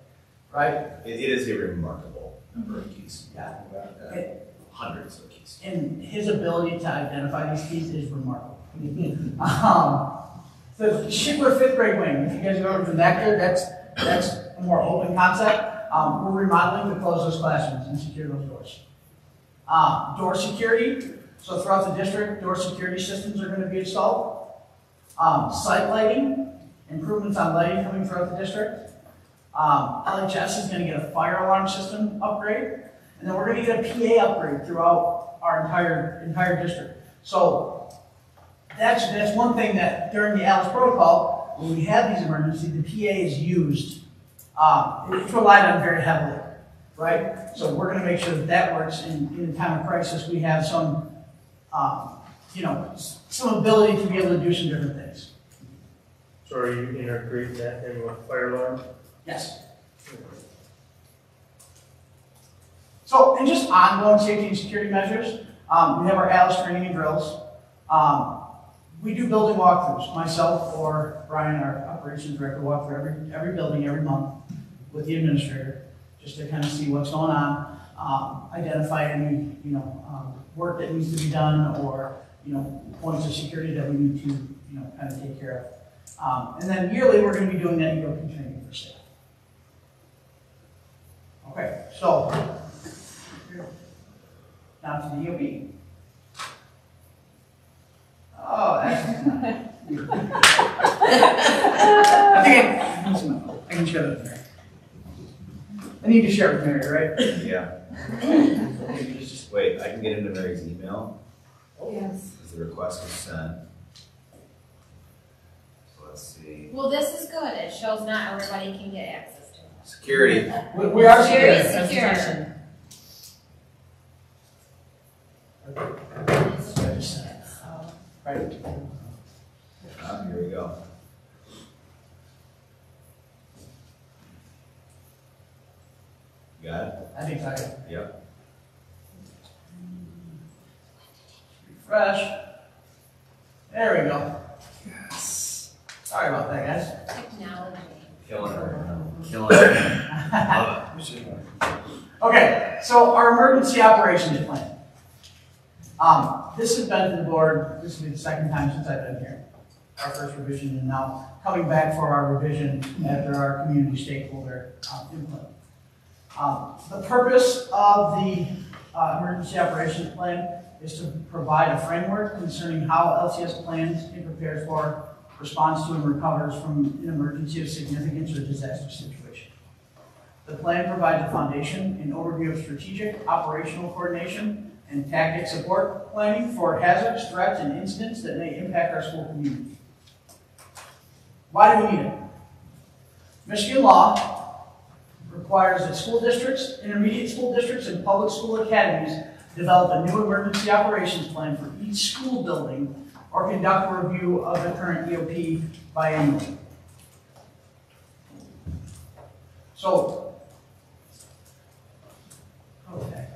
[SPEAKER 16] right?
[SPEAKER 2] It is a remarkable number of keys.
[SPEAKER 16] Yeah.
[SPEAKER 2] Hundreds of keys.
[SPEAKER 16] And his ability to identify these keys is remarkable. The Schickler 5th grade wing, if you guys go over to that there, that's a more open concept. We're remodeling to close those classrooms and secure those doors. Door security. So throughout the district, door security systems are going to be installed. Site lighting, improvements on lighting coming throughout the district. LHS is going to get a fire alarm system upgrade. And then we're going to get a PA upgrade throughout our entire district. So that's one thing that during the ALICE protocol, when we have these emergencies, the PA is used. It's relied on very heavily, right? So we're going to make sure that that works in a time of crisis. We have some some ability to be able to do some different things.
[SPEAKER 17] So are you integrating that in with fire alarm?
[SPEAKER 16] Yes. So, and just ongoing safety and security measures. We have our ALICE training and drills. We do building walkthroughs. Myself or Brian, our operations director, walk through every building every month with the administrator, just to kind of see what's going on, identify any work that needs to be done, or points of security that we need to kind of take care of. And then yearly, we're going to be doing that EOP training for staff. Okay, so now to the EOP. Oh, that's I can share that with Mary. I need to share it with Mary, right?
[SPEAKER 2] Yeah. Just wait, I can get into Mary's email.
[SPEAKER 14] Yes.
[SPEAKER 2] Because the request was sent. So let's see.
[SPEAKER 13] Well, this is good. It shows not everybody can get access to it.
[SPEAKER 2] Security.
[SPEAKER 16] We are
[SPEAKER 13] Very
[SPEAKER 16] secure.
[SPEAKER 13] secure.
[SPEAKER 16] Right.
[SPEAKER 2] Here we go. You got it?
[SPEAKER 16] I think so.
[SPEAKER 2] Yep.
[SPEAKER 16] Refresh. There we go. Yes. Sorry about that, guys.
[SPEAKER 13] Technology.
[SPEAKER 2] Killing it right now. Killing it. Love it.
[SPEAKER 16] Okay, so our emergency operations plan. This has been to the board, this will be the second time since I've been here. Our first revision, and now coming back for our revision after our community stakeholder input. The purpose of the emergency operations plan is to provide a framework concerning how LCS plans and prepares for, responds to, and recovers from an emergency of significance or disaster situation. The plan provides a foundation, an overview of strategic, operational coordination, and tactic support planning for hazards, threats, and incidents that may impact our school community. Why do we need it? Michigan law requires that school districts, intermediate school districts, and public school academies develop a new emergency operations plan for each school building or conduct a review of the current EOP biannually. So, okay.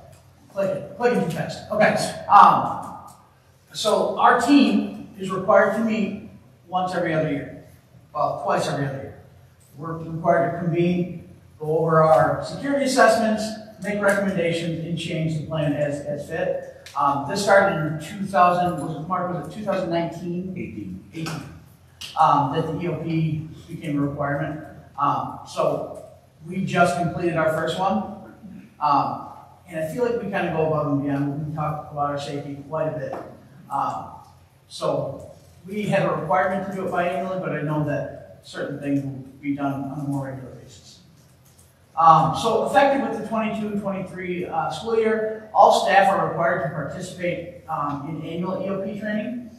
[SPEAKER 16] Clicking too fast. Okay. So our team is required to meet once every other year. Well, twice every other year. We're required to convene, go over our security assessments, make recommendations, and change the plan as fit. This started in 2019? 18. That the EOP became a requirement. So we just completed our first one. And I feel like we kind of go above and beyond. We talk about our safety quite a bit. So we have a requirement to do it biannually, but I know that certain things will be done on a more regular basis. So effective with the 22-23 school year, all staff are required to participate in annual EOP training.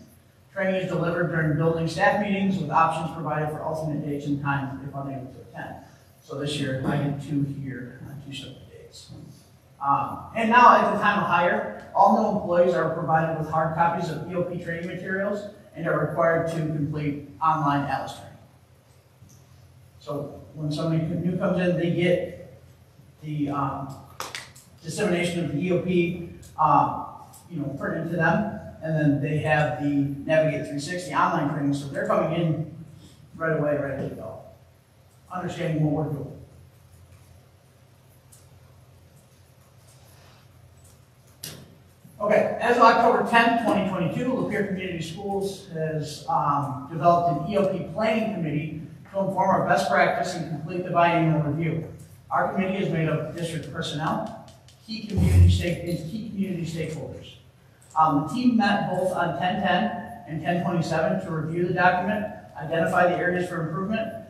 [SPEAKER 16] Training is delivered during building staff meetings with options provided for alternate dates and times if unable to attend. So this year I did 2 here on 2 separate dates. And now at the time of hire, all new employees are provided with hard copies of EOP training materials and are required to complete online ALICE training. So when somebody new comes in, they get the dissemination of the EOP printed to them, and then they have the Navigate 360 online training, so they're coming in right away, ready to go, understanding what we're doing. Okay, as of October 10th, 2022, Lapeer Community Schools has developed an EOP planning committee to inform our best practice and complete the biannual review. Our committee is made of district personnel, key community stakeholders. The team met both on 10/10 and 10/27 to review the document, identify the areas for improvement.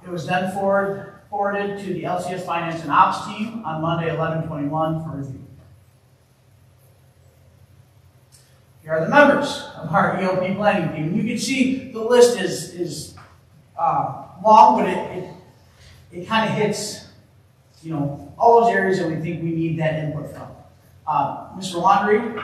[SPEAKER 16] It was then forwarded to the LCS Finance and Ops team on Monday, 11/21 for review. Here are the members of our EOP planning team. You can see the list is long, but it kind of hits, all those areas that we think we need that input from. Mr. Laundrie,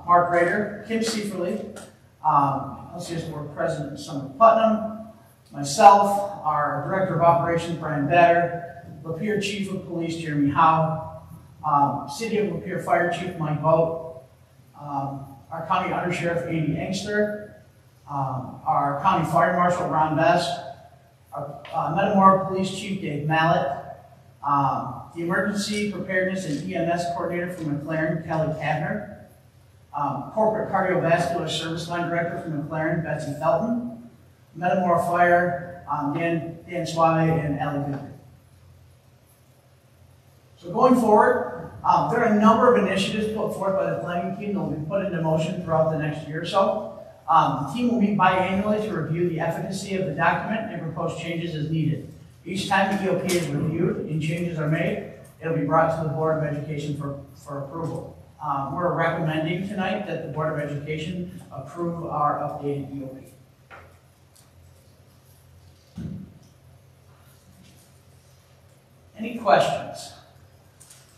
[SPEAKER 16] Mark Rader, Kim Seiferle, LCS Board President Summer Putnam, myself, our Director of Operations Brian Batter, Lapeer Chief of Police Jeremy Howe, City of Lapeer Fire Chief Mike Vogt, our County Under Sheriff Andy Engster, our County Fire Marshal Ron Best, our Metamora Police Chief Dave Mallett, the Emergency Preparedness and EMS Coordinator from McLaren, Kelly Cadner, Corporate Cardiovascular Service Line Director from McLaren, Betsy Felton, Metamora Fire, Dan Suave, and Allie Goodman. So going forward, there are a number of initiatives put forth by the planning team that will be put into motion throughout the next year or so. The team will meet biannually to review the efficacy of the document and propose changes as needed. Each time the EOP is reviewed and changes are made, it will be brought to the Board of Education for approval. We're recommending tonight that the Board of Education approve our updated EOP. Any questions?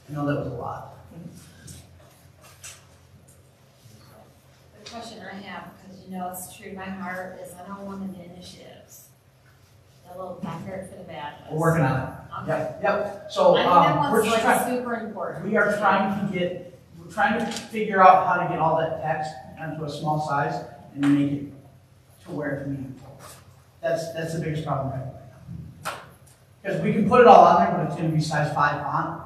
[SPEAKER 16] I know that was a lot.
[SPEAKER 13] The question I have, because you know it's true, my heart is I know one of the initiatives. The little placard for the bad list.
[SPEAKER 16] We're working on it.
[SPEAKER 13] Okay.
[SPEAKER 16] Yep. So
[SPEAKER 13] I think that
[SPEAKER 16] we're
[SPEAKER 13] one's
[SPEAKER 16] just
[SPEAKER 13] like
[SPEAKER 16] trying.
[SPEAKER 13] super important.
[SPEAKER 16] We are trying to figure out how to get all that text onto a small size and make it to where it's meaningful. That's the biggest problem right now. Because we can put it all on there, but it's going to be size 5 font,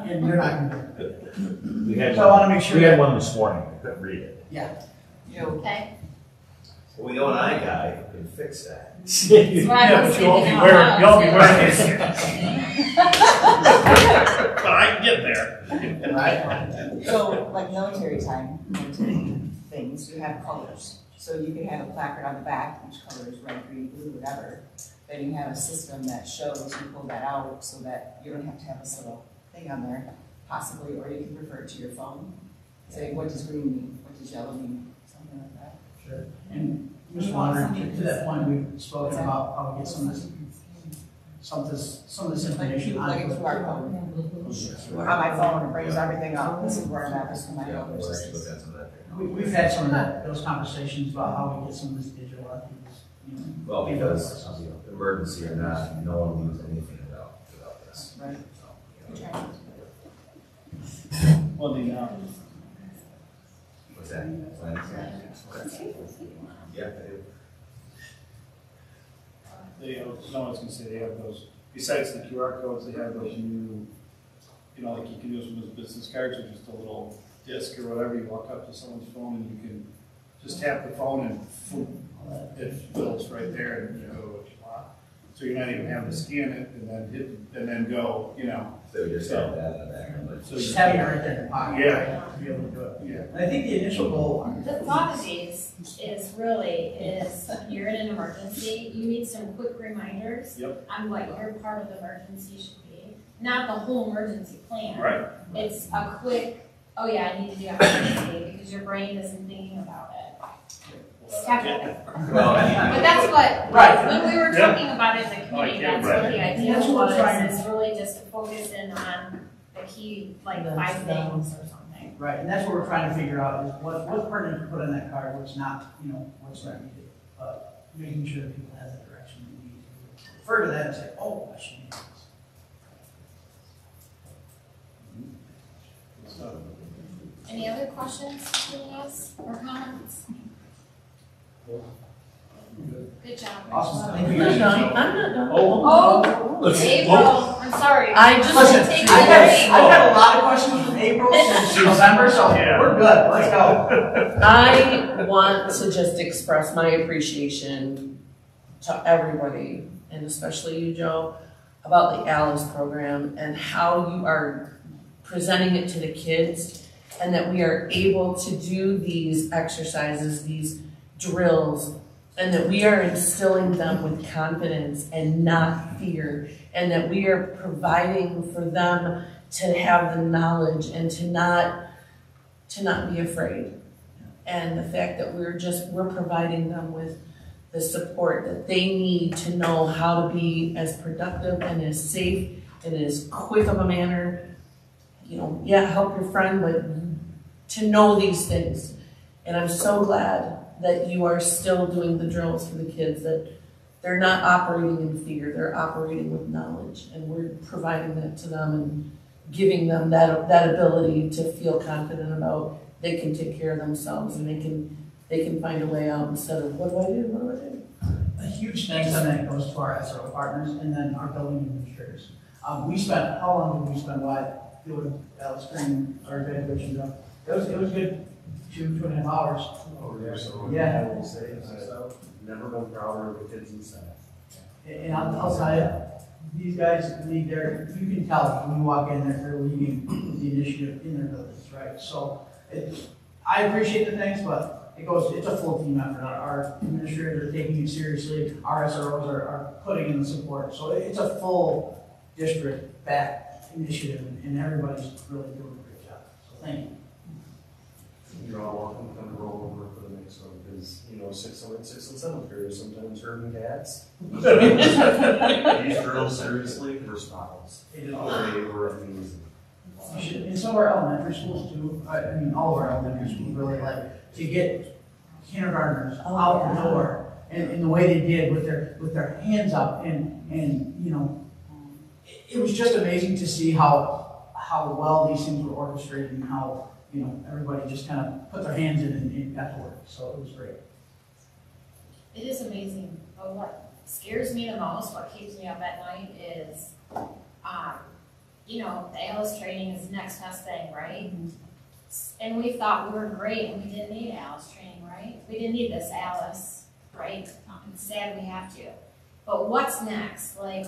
[SPEAKER 16] and you're not going to do it. So I want to make sure.
[SPEAKER 2] We had one this morning. I couldn't read it.
[SPEAKER 16] Yeah.
[SPEAKER 13] Okay.
[SPEAKER 2] Well, we know an eye guy who can fix that.
[SPEAKER 13] Yeah,
[SPEAKER 7] but you all be wearing it. But I can get there.
[SPEAKER 15] Right. So, like military time, military things, you have colors. So you can have a placard on the back, each color is red, green, blue, whatever. Then you have a system that shows, you pull that out so that you don't have to have this little thing on there, possibly, or you can refer it to your phone. Say, what does green mean? What does yellow mean? Something like that.
[SPEAKER 16] Sure. And Mr. Wondering, to that point, we've spoken about how we get some of this information on.
[SPEAKER 15] Like a QR code. On my phone, it brings everything up. This is where I'm at, this is my phone.
[SPEAKER 16] We've had some of those conversations about how we get some of this digital out.
[SPEAKER 2] Well, because emergency or not, no one moves anything without this.
[SPEAKER 15] Right.
[SPEAKER 3] Well,
[SPEAKER 2] What's that? Yeah, I do.
[SPEAKER 3] No, I was going to say they have those, besides the QR codes, they have those new, like you can use them as business cards or just a little disc or whatever. You walk up to someone's phone and you can just tap the phone and it fills right there and you go to what you want. So you're not even having to scan it and then hit and then go,
[SPEAKER 2] So you just have that in the back.
[SPEAKER 16] So just having it right there in the pocket.
[SPEAKER 3] Yeah.
[SPEAKER 16] To be able to do it.
[SPEAKER 3] Yeah.
[SPEAKER 16] And I think the initial goal.
[SPEAKER 13] The thought of these is really, you're in an emergency, you need some quick reminders on what your part of the emergency should be. Not the whole emergency plan.
[SPEAKER 3] Right.
[SPEAKER 13] It's a quick, oh yeah, I need to do emergency because your brain isn't thinking about it. Step it.
[SPEAKER 2] Well,
[SPEAKER 13] But that's what,
[SPEAKER 16] Right.
[SPEAKER 13] when we were talking about it in the committee, that's what the idea
[SPEAKER 16] That's what we're trying
[SPEAKER 13] was, is really just to focus in on the key, like 5 things or something.
[SPEAKER 16] Right, and that's what we're trying to figure out is what's pertinent to put on that card, what's not, what's not needed. But making sure that people have the direction they need to refer to that and say, oh, I should need this.
[SPEAKER 13] Any other questions, please, or comments? Good job.
[SPEAKER 16] Awesome. Thank
[SPEAKER 14] I'm
[SPEAKER 16] you.
[SPEAKER 14] not done. I'm not done.
[SPEAKER 13] Oh, April, I'm sorry.
[SPEAKER 14] I just
[SPEAKER 16] Listen,
[SPEAKER 13] take
[SPEAKER 16] I've had a lot of questions from April since November, so we're good. Let's go.
[SPEAKER 14] I want to just express my appreciation to everybody, and especially you, Joe, about the ALICE program and how you are presenting it to the kids, and that we are able to do these exercises, these drills, and that we are instilling them with confidence and not fear, and that we are providing for them to have the knowledge and to not be afraid. And the fact that we're providing them with the support that they need to know how to be as productive and as safe and as quick of a manner. Help your friend, but to know these things. And I'm so glad that you are still doing the drills for the kids, that they're not operating in fear, they're operating with knowledge, and we're providing that to them, and giving them that ability to feel confident about they can take care of themselves and they can find a way out instead of what do I do?
[SPEAKER 16] A huge thanks on that goes to our SRO partners and then our building administrators. How long did we spend doing Alice Green, our graduation job? It was good 2.5 hours.
[SPEAKER 1] Over there, so
[SPEAKER 16] Yeah.
[SPEAKER 1] I will say, never been prouder of the kids in Senate.
[SPEAKER 16] And I'll tell you, these guys lead there, you can tell when you walk in there, they're leading the initiative in their buildings, right? So I appreciate the thanks, but it's a full team effort. Our administrators are taking it seriously, our SROs are putting in the support. So it's a full district back initiative and everybody's really doing a great job. So thank you.
[SPEAKER 1] You're all welcome to come roll over for the next one because, 6th and 7th period sometimes herding cats. These girls, seriously, were spotless. They were amazing.
[SPEAKER 16] In some of our elementary schools too, I mean, all of our elementary schools really like to get kindergartners out the door and the way they did with their hands up and it was just amazing to see how well these things were orchestrated and how everybody just kind of put their hands in and got to work. So it was great.
[SPEAKER 13] It is amazing. But what scares me the most, what keeps me up at night is, the ALICE training is the next best thing, right? Mm-hmm. And we thought we were great and we didn't need ALICE training, right? We didn't need this ALICE, right? Instead, we have to. But what's next? Like,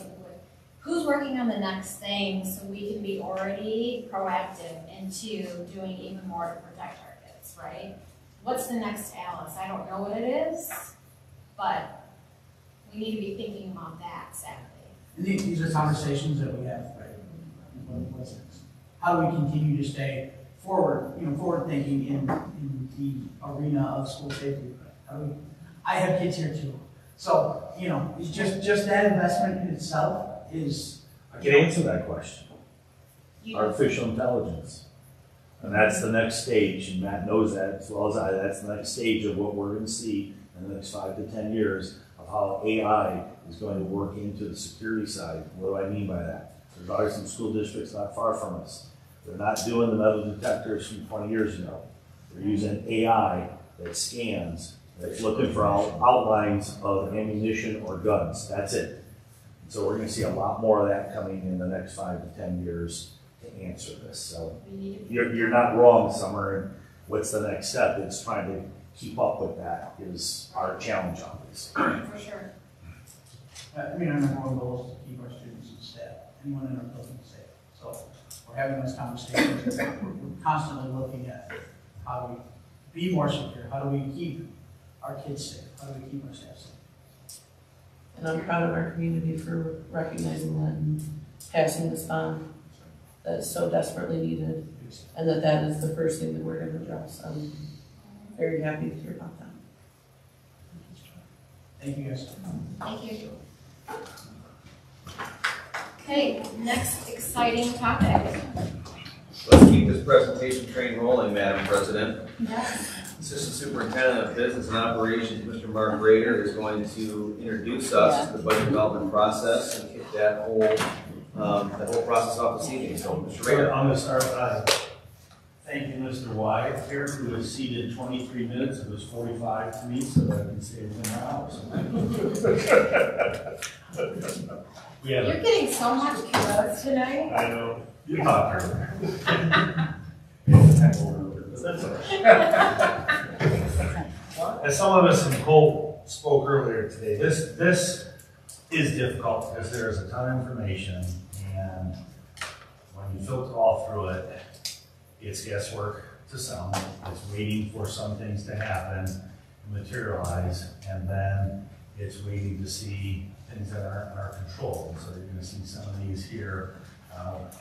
[SPEAKER 13] who's working on the next thing so we can be already proactive into doing even more to protect our kids, right? What's the next ALICE? I don't know what it is, but we need to be thinking about that, sadly.
[SPEAKER 16] And these are conversations that we have, right? What's next? How do we continue to stay forward thinking in the arena of school safety? I have kids here too. So, it's just that investment in itself is.
[SPEAKER 18] I can answer that question. Artificial intelligence. And that's the next stage, and Matt knows that as well as I. That's the next stage of what we're going to see in the next 5 to 10 years of how AI is going to work into the security side. What do I mean by that? There's already some school districts not far from us. They're not doing the metal detectors from 20 years ago. They're using AI that scans, that's looking for outlines of ammunition or guns. That's it. So we're going to see a lot more of that coming in the next 5 to 10 years to answer this. So you're not wrong, Summer. And what's the next step? It's trying to keep up with that is our challenge on this.
[SPEAKER 13] For sure.
[SPEAKER 16] Our number one goal is to keep our students and staff, anyone in our building safe. So we're having those conversations. We're constantly looking at how do we be more secure? How do we keep our kids safe? How do we keep our staff safe?
[SPEAKER 14] And I'm proud of our community for recognizing that and passing this bond that is so desperately needed, and that is the first thing that we're going to address. I'm very happy to hear about that.
[SPEAKER 16] Thank you, guys.
[SPEAKER 13] Thank you. Okay, next exciting topic.
[SPEAKER 2] Let's keep this presentation train rolling, Madam President.
[SPEAKER 13] Yes.
[SPEAKER 2] Assistant Superintendent of Business and Operations, Mr. Mark Rader, is going to introduce us to the budget development process and kick that whole process off this evening. So, Mr. Rader.
[SPEAKER 18] I'm going to start by thanking Mr. Wyatt here, who exceeded 23 minutes. It was 45 to me, so that I can stay within our hours.
[SPEAKER 13] You're getting so much kudos tonight.
[SPEAKER 18] I know. You talked earlier. That's all right. As some of us in Cole spoke earlier today, this is difficult because there is a ton of information, and when you filter all through it, it's guesswork to some. It's waiting for some things to happen, materialize, and then it's waiting to see things that aren't in our control. So you're going to see some of these here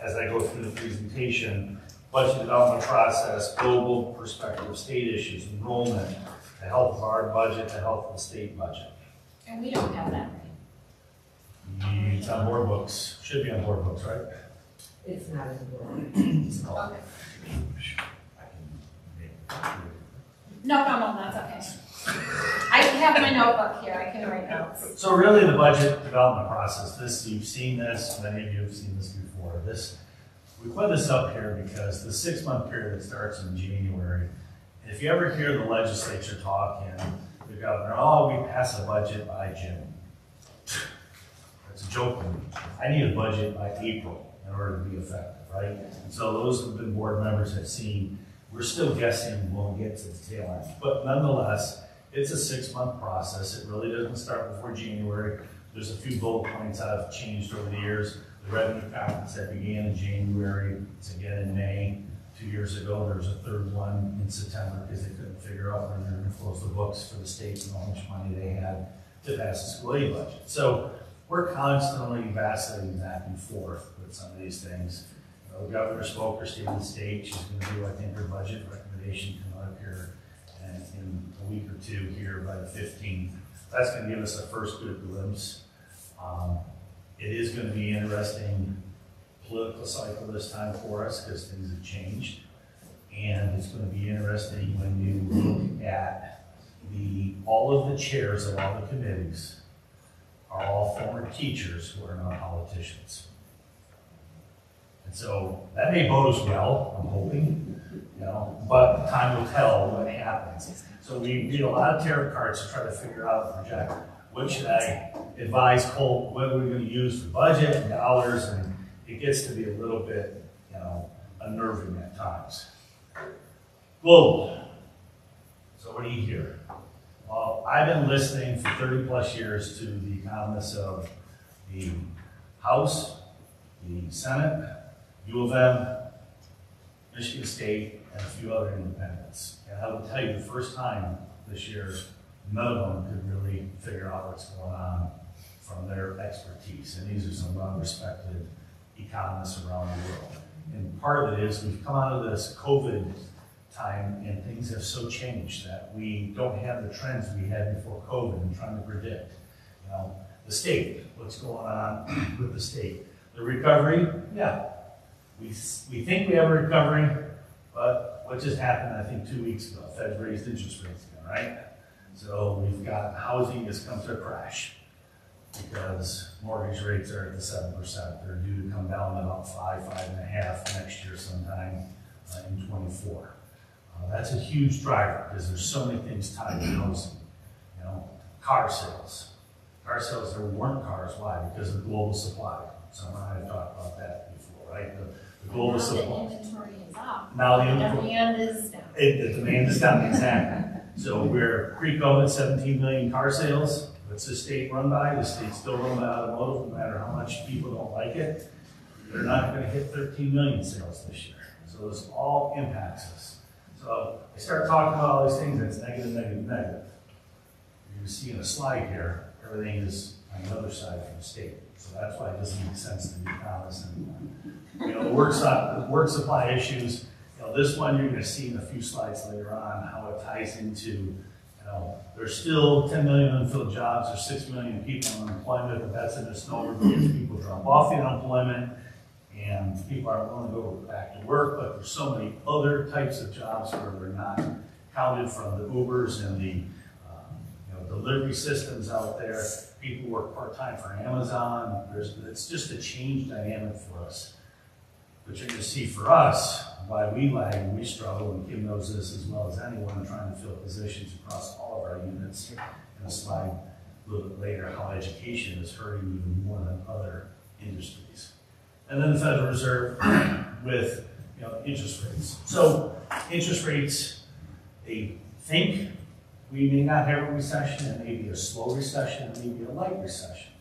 [SPEAKER 18] as I go through the presentation. Budget development process, global perspective, state issues, enrollment, the health of our budget, the health of the state budget.
[SPEAKER 13] And we don't have that right.
[SPEAKER 18] It's on board books. Should be on board books, right?
[SPEAKER 14] It's not in the book.
[SPEAKER 13] Okay. No, that's okay. I have my notebook here. I can write notes.
[SPEAKER 18] So really the budget development process, you've seen this, many of you have seen this before.
[SPEAKER 7] We put this up here because the 6-month period starts in January. And if you ever hear the legislature talk and the governor, oh, we pass a budget by June. That's a joke to me. I need a budget by April in order to be effective, right? And so those who have been board members have seen, we're still guessing when we get to the tail end. But nonetheless, it's a 6-month process. It really doesn't start before January. There's a few bullet points I've changed over the years. The revenue conference that began in January, it's again in May. 2 years ago, there was a third one in September because they couldn't figure out when they were going to close the books for the states and how much money they had to pass the school aid budget. So we're constantly vacillating back and forth with some of these things. The governor spoke her state of the state. She's going to do, I think, her budget recommendation come up here in a week or two here by the 15th. That's going to give us a first good glimpse. It is going to be interesting political cycle this time for us because things have changed. And it's going to be interesting when you look at all of the chairs of all the committees are all former teachers who are now politicians. And so that may bode us well, I'm hoping, but time will tell what happens. So we read a lot of tarot cards to try to figure out and project what should I advise Colt, what are we going to use for budget and dollars, and it gets to be a little bit, unnerving at times. Global. So what do you hear? Well, I've been listening for 30 plus years to the economists of the House, the Senate, U of M, Michigan State, and a few other independents. And I will tell you, the first time this year, none of them could really figure out what's going on from their expertise. And these are some well-respected economists around the world. And part of it is we've come out of this COVID time and things have so changed that we don't have the trends we had before COVID and trying to predict. The state, what's going on with the state. The recovery, yeah. We think we have a recovery, but what just happened, I think 2 weeks ago, Fed raised interest rates again, right? So we've got housing has come to a crash because mortgage rates are at the 7%. They're due to come down to about 5.5 next year sometime in 24. That's a huge driver because there's so many things tied to housing. Car sales. Car sales, there weren't cars. Why? Because of global supply. Someone and I have talked about that before, right? The global supply.
[SPEAKER 13] The inventory is up.
[SPEAKER 7] Now the inventory.
[SPEAKER 13] Demand is down.
[SPEAKER 7] The demand is down, exactly. So we're pre-COVID 17 million car sales. What's the state run by? The state's still run by automotive, no matter how much people don't like it. They're not going to hit 13 million sales this year. So this all impacts us. So I start talking about all these things that's negative, negative, negative. You see in a slide here, everything is on the other side from the state. So that's why it doesn't make sense to be economists anymore. The work supply issues, this one you're going to see in a few slides later on how it ties into, there's still 10 million unfilled jobs, there's 6 million people in unemployment, but that's a misnomer because people drop off the unemployment and people aren't willing to go back to work, but there's so many other types of jobs where they're not counted from the Ubers and the delivery systems out there. People work part-time for Amazon. It's just a change dynamic for us. But you're going to see for us why we lag and we struggle, and Kim knows this as well as anyone, trying to fill positions across all of our units. In a slide a little bit later, how education is hurting even more than other industries. And then the Federal Reserve with interest rates. So interest rates, they think we may not have a recession, it may be a slow recession, it may be a light recession.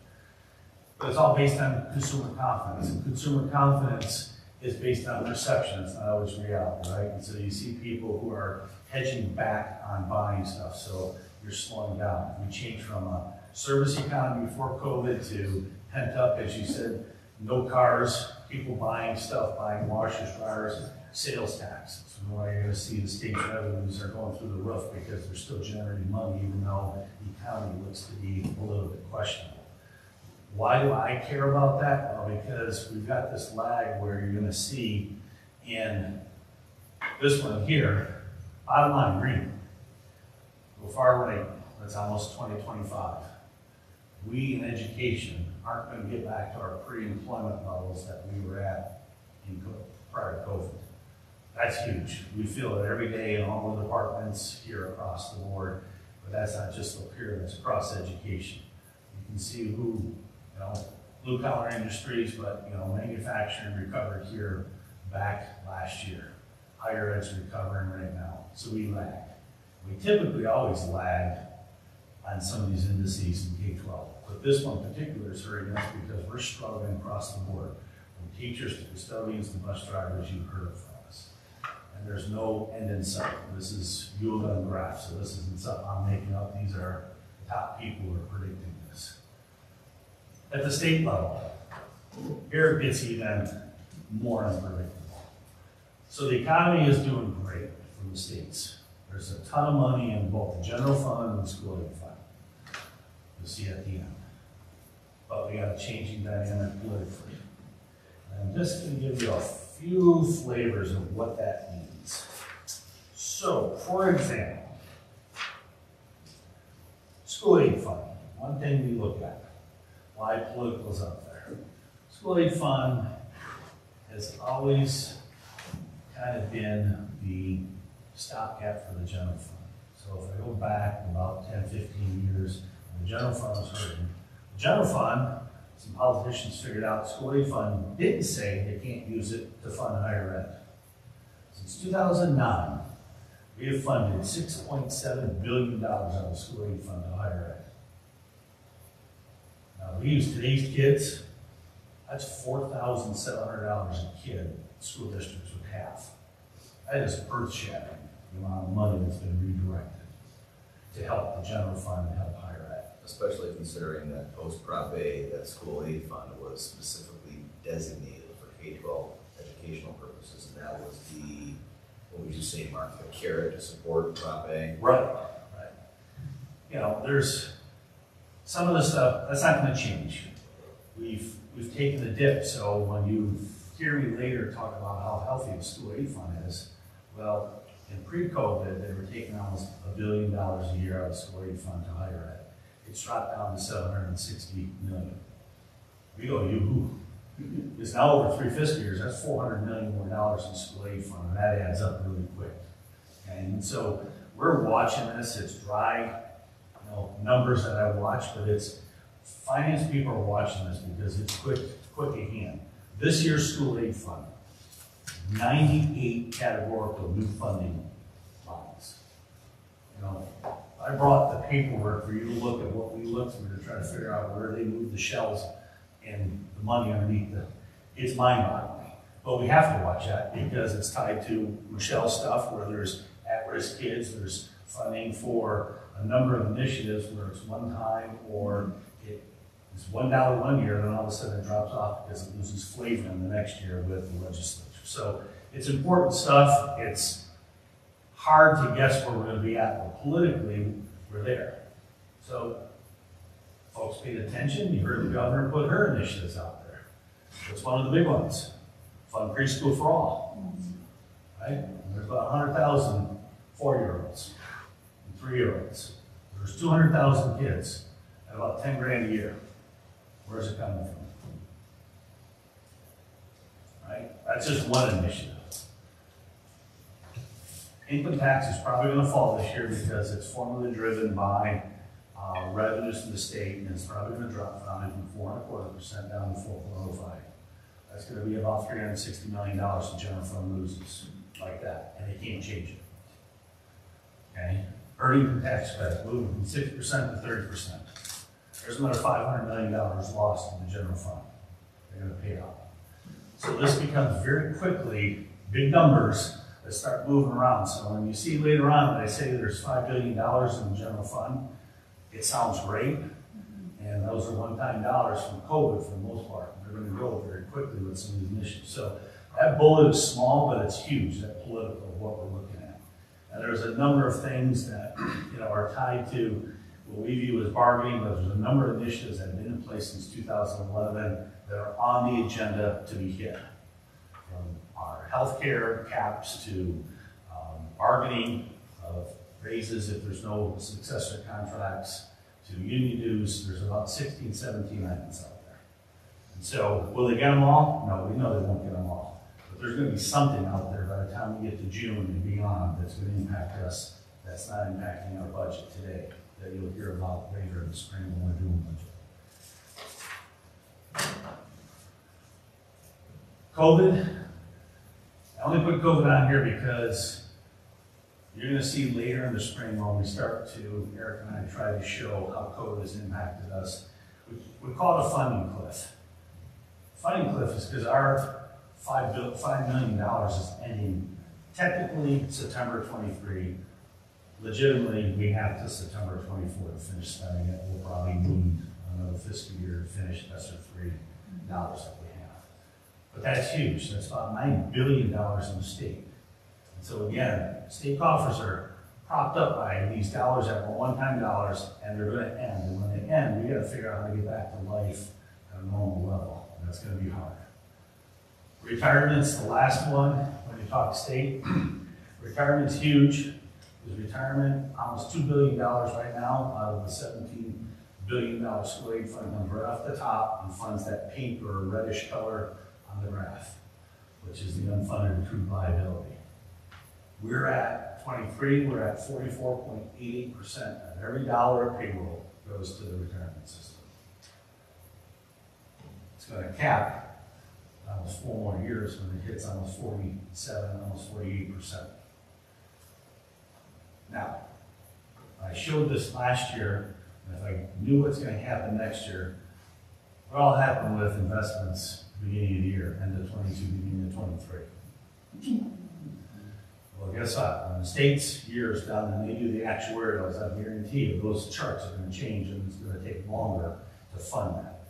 [SPEAKER 7] But it's all based on consumer confidence. And consumer confidence is based on perception, it's not always reality, right? And so you see people who are hedging back on buying stuff, so you're slowing down. We changed from a service economy before COVID to pent up, as you said, no cars, people buying stuff, buying washers, dryers, sales tax. So why you're going to see the state's revenues are going through the roof because they're still generating money, even though the economy looks to be a little bit questionable. Why do I care about that? Well, because we've got this lag where you're going to see in this one here, bottom line, green. Go far right, that's almost 2025. We in education aren't going to get back to our pre-employment levels that we were at prior to COVID. That's huge. We feel it every day in all the departments here across the board, but that's not just Lapeer, that's across education. You can see who, blue collar industries, but manufacturing recovered here back last year. Higher ed's recovering right now, so we lag. We typically always lag on some of these indices in K-12, but this one in particular is hurting us because we're struggling across the board, from teachers to custodians to bus drivers. You've heard from us, and there's no end in sight. This is ULM graph, so this isn't something I'm making up. These are the top people who are predicting this. At the state level, here it gets even more unpredictable. So the economy is doing great for the states. There's a ton of money in both the general fund and the school aid fund. You'll see at the end. But we got a changing dynamic politically. And I'm just going to give you a few flavors of what that means. So, for example, school aid fund. One thing we look at. Why political is up there. School aid fund has always kind of been the stopgap for the general fund. So if I go back about 10, 15 years, the general fund was hurting. The general fund, some politicians figured out the school aid fund didn't say they can't use it to fund higher ed. Since 2009, we have funded $6.7 billion out of the school aid fund to higher ed. Now, we use today's kids, that's $4,700 a kid school districts would have. That is earth-shattering, the amount of money that's been redirected to help the general fund and help higher ed.
[SPEAKER 2] Especially considering that post-Prop A, that school aid fund was specifically designated for K-12 educational purposes, and that was the, what would you say, Mark, the carrot to support Prop A?
[SPEAKER 7] Right, right. There's some of the stuff, that's not going to change. We've taken a dip, so when you hear me later talk about how healthy the school aid fund is, well, in pre-COVID, they were taking almost $1 billion a year out of the school aid fund to higher ed. It's dropped down to $760 million. We go, yoo-hoo. It's now over 3 fiscal years, that's $400 million more dollars in school aid fund, and that adds up really quick. And so we're watching this, it's dry, numbers that I watch, but it's finance people are watching this because it's quick at hand. This year's school aid fund, 98 categorical new funding lines. I brought the paperwork for you to look at what we looked through to try to figure out where they moved the shells and the money underneath it's mind-boggling. But we have to watch that because it's tied to Michelle's stuff where there's at-risk kids, there's funding for a number of initiatives where it's one time or it's $1 one year, and then all of a sudden it drops off because it loses flavor in the next year with the legislature. So it's important stuff. It's hard to guess where we're going to be at, but politically, we're there. So folks paid attention. You heard the governor put her initiatives out there. It's one of the big ones. Fund preschool for all. Right? And there's about 100,000 4-year-olds and 3-year-olds. There's 200,000 kids at about 10 grand a year. Where's it coming from? Right? That's just one initiative. Income tax is probably going to fall this year because it's formally driven by revenues from the state, and it's probably going to drop from 4.25% down to 4.05. That's going to be about $360 million the general fund loses, like that, and they can't change it. Okay? Earnings tax credit moving from 6% to 30%. There's another $500 million lost in the general fund. They're going to pay out. So this becomes very quickly big numbers that start moving around. So when you see later on that I say there's $5 billion in the general fund, it sounds great. And those are one-time dollars from COVID for the most part. They're going to go very quickly with some of these initiatives. So that bullet is small, but it's huge, that political of what we're looking at. And there's a number of things that are tied to what we view as bargaining, but there's a number of initiatives that have been in place since 2011 that are on the agenda to be hit. From our healthcare caps to bargaining of raises if there's no successor contracts, to union dues. There's about 16, 17 items out there. And so, will they get them all? No, we know they won't get them all. there's going to be something out there by the time we get to June and beyond that's going to impact us. That's not impacting our budget today, that you'll hear about later in the spring when we're doing budget. COVID. I only put COVID on here because you're going to see later in the spring when we start to, Eric and I try to show how COVID has impacted us. We call it a funding cliff. Funding cliff is because our $5 million is ending technically September 23. Legitimately, we have to September 24 to finish spending it. We'll probably need another fiscal year to finish the extra $3 that we have. But that's huge. That's about $9 billion in the state. And so again, state coffers are propped up by these dollars that were one-time dollars, and they're going to end. And when they end, we got to figure out how to get back to life at a normal level. And that's going to be hard. Retirement's the last one when you talk state. Retirement's huge. There's retirement, almost $2 billion right now out of the $17 billion school aid fund comes right off the top and funds that pink or reddish color on the graph, which is the unfunded accrued liability. We're at 23, we're at 44.88% of every dollar of payroll goes to the retirement system. It's going to cap almost 4 more years when it hits almost 47, almost 48%. Now, I showed this last year, and if I knew what's going to happen next year, what all happened with investments beginning of the year, end of 22, beginning of 23. Well, guess what? When the state's year is done and they do the actuarials, I guarantee you those charts are going to change and it's going to take longer to fund that.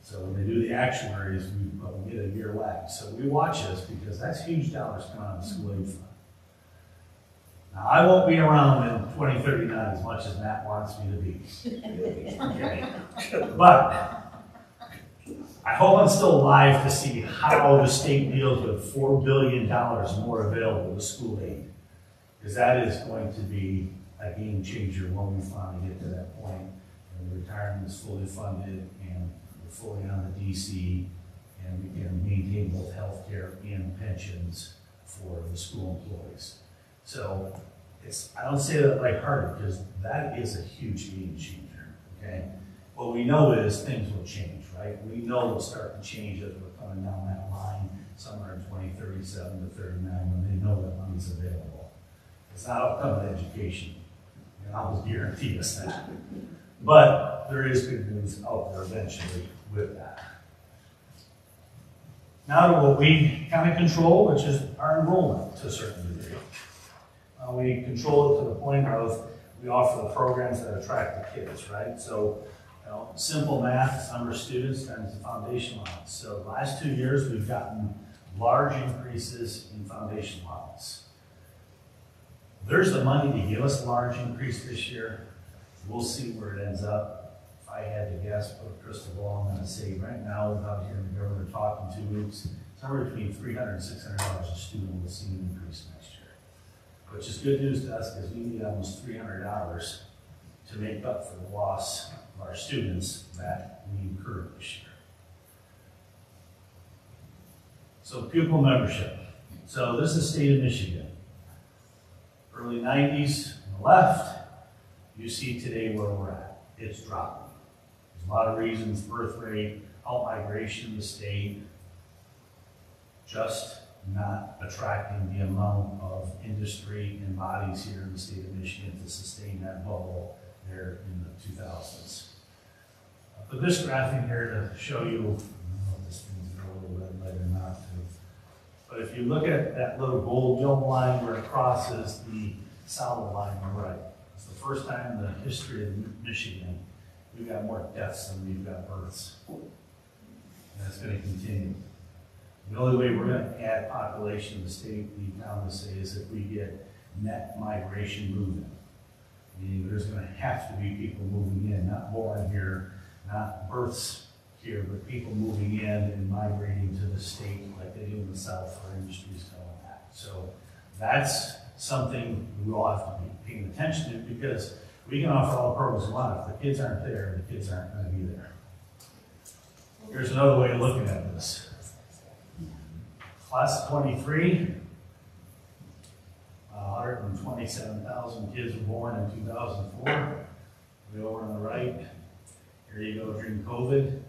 [SPEAKER 7] So when they do the actuaries, we get a year lag. So we watch this because that's huge dollars coming out of the school aid fund. Now, I won't be around in 2039 as much as Matt wants me to be. Okay. But I hope I'm still alive to see how the state deals with $4 billion more available to school aid. Because that is going to be a game changer when we finally get to that point. And the retirement is fully funded and we're fully on the DC and we can maintain both health care and pensions for the school employees. So I don't say that lighthearted because that is a huge game changer, okay? What we know is things will change, right? We know they'll start to change as we're coming down that line somewhere in 2037 to 39 when they know that money's available. It's not upcoming education. And I'll just guarantee us that. But there is good news out there eventually with that. Now to what we kind of control, which is our enrollment to a certain degree. We control it to the point of we offer the programs that attract the kids, right? So, simple math, number of students times the foundation allowance. So the last 2 years, we've gotten large increases in foundation allowance. There's the money to give us a large increase this year. We'll see where it ends up. If I had to guess, put a crystal ball, I'm going to say right now, without hearing the governor talk in 2 weeks, somewhere between $300 and $600 a student will see an increase next year. Which is good news to us because we need almost $300 to make up for the loss of our students that we incurred this year. So pupil membership. So this is the state of Michigan. Early 90s on the left, you see today where we're at. It's dropping. There's a lot of reasons, birth rate, out-migration in the state, just not attracting the amount of industry and bodies here in the state of Michigan to sustain that bubble there in the 2000s. I put this graph in here to show you, I don't know if this thing's got a little red light or not, but if you look at that little gold yellow line where it crosses the solid line on the right, it's the first time in the history of Michigan we've got more deaths than we've got births. And that's going to continue. The only way we're going to add population in the state, the economists say, is if we get net migration moving. Meaning there's going to have to be people moving in, not born here, not births here, but people moving in and migrating to the state like they do in the South for industries coming back. So that's something we all have to be paying attention to because we can offer all the programs we want. If the kids aren't there, the kids aren't going to be there. Here's another way of looking at this. Class of 23, 127,000 kids were born in 2004. Way over on the right, here you go during COVID.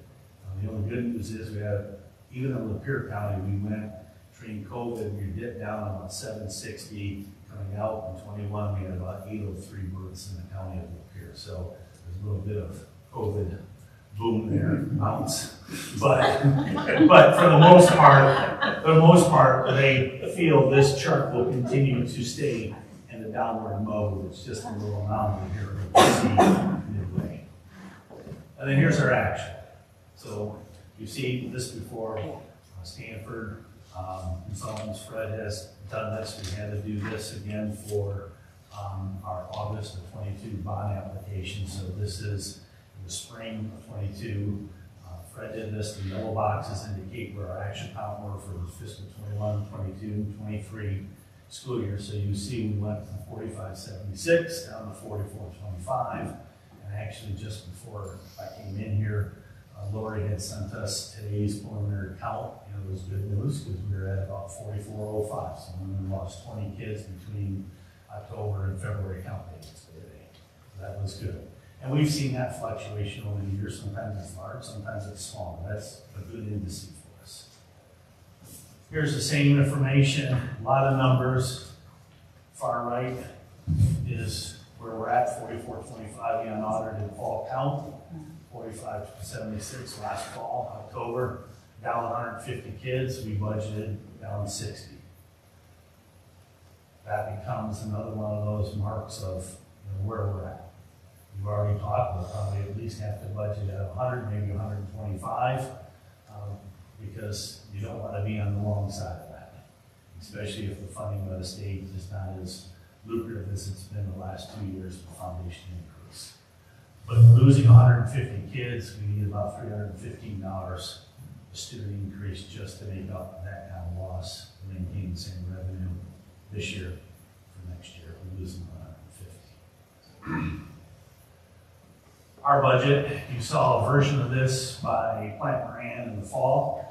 [SPEAKER 7] The only good news is we have, even in Lapeer County, we went during COVID, we dipped down about 760. Coming out in 21, we had about 803 births in the county of Lapeer. So there's a little bit of COVID boom there, bounce. But for the most part, they feel this chart will continue to stay in the downward mode. It's just a little anomaly here we can see midway. And then here's our action. So you see this before. Stanford consultants, Fred has done this. We had to do this again for our August of 22 bond application. So this is the spring of 22. Fred did this. The yellow boxes indicate where our action count were for fiscal 21, 22, 23 school year. So you see we went from 4576 down to 4425. And actually just before I came in here, Lori had sent us today's preliminary count. It was good news because we were at about 4405. So we lost 20 kids between October and February count dates today. So that was good. And we've seen that fluctuation over the years. Sometimes it's large, sometimes it's small. That's a good indice for us. Here's the same information, a lot of numbers. Far right is where we're at, 4425, the unaudited fall count. 4576 last fall, October, down 150 kids. We budgeted down 60. That becomes another one of those marks of where we're at. We've already talked, we'll probably at least have to budget at 100, maybe 125, because you don't want to be on the wrong side of that, especially if the funding by the state is not as lucrative as it's been the last 2 years of foundation increase. But losing 150 kids, we need about $315 a student increase just to make up that kind of loss to maintain the same revenue this year for next year. We're losing 150. Our budget, you saw a version of this by Plant Moran in the fall.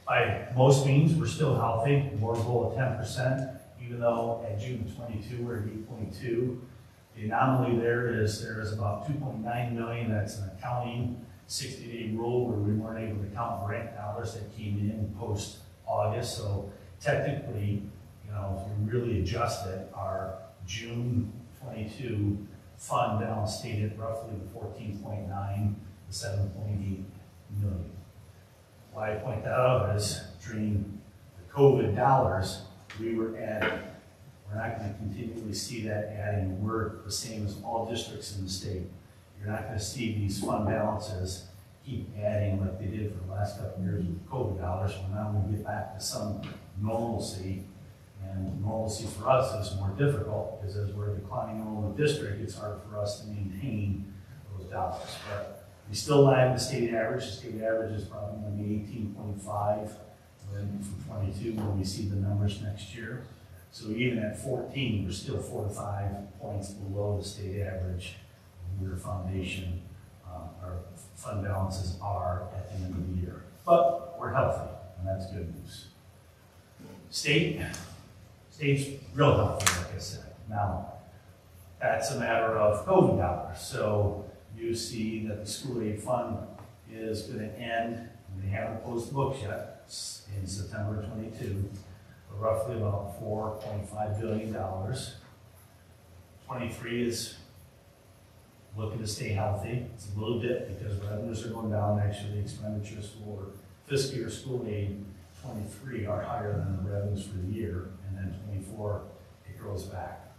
[SPEAKER 7] By most means, we're still healthy. We're below 10%, even though at June 22 we're at 8.2. The anomaly there is about 2.9 million. That's an accounting 60-day rule where we weren't able to count grant dollars that came in post-August. So technically, if we really adjust it, our June 22 fund balance stayed at roughly the 14.9 to 7.8 million. Why I point that out is during the COVID dollars, we're not going to continually see that adding. We're the same as all districts in the state. You're not going to see these fund balances keep adding like they did for the last couple of years with COVID dollars. Well, now we get back to some normalcy, and normalcy for us is more difficult because as we're a declining enrollment district, it's hard for us to maintain those dollars. But we still lag the state average. The state average is probably going to be 18.5 for 22 when we see the numbers next year. So even at 14, we're still 4 to 5 points below the state average where foundation, our fund balances are at the end of the year. But we're healthy, and that's good news. State's real healthy, like I said. Now, that's a matter of COVID dollars. So you see that the school aid fund is going to end, and they haven't closed the books yet, in September 22. Roughly about $4.5 billion. 23 is looking to stay healthy. It's a little bit because revenues are going down. Actually, the expenditures for fiscal year school aid 23 are higher than the revenues for the year, and then 24 it grows back.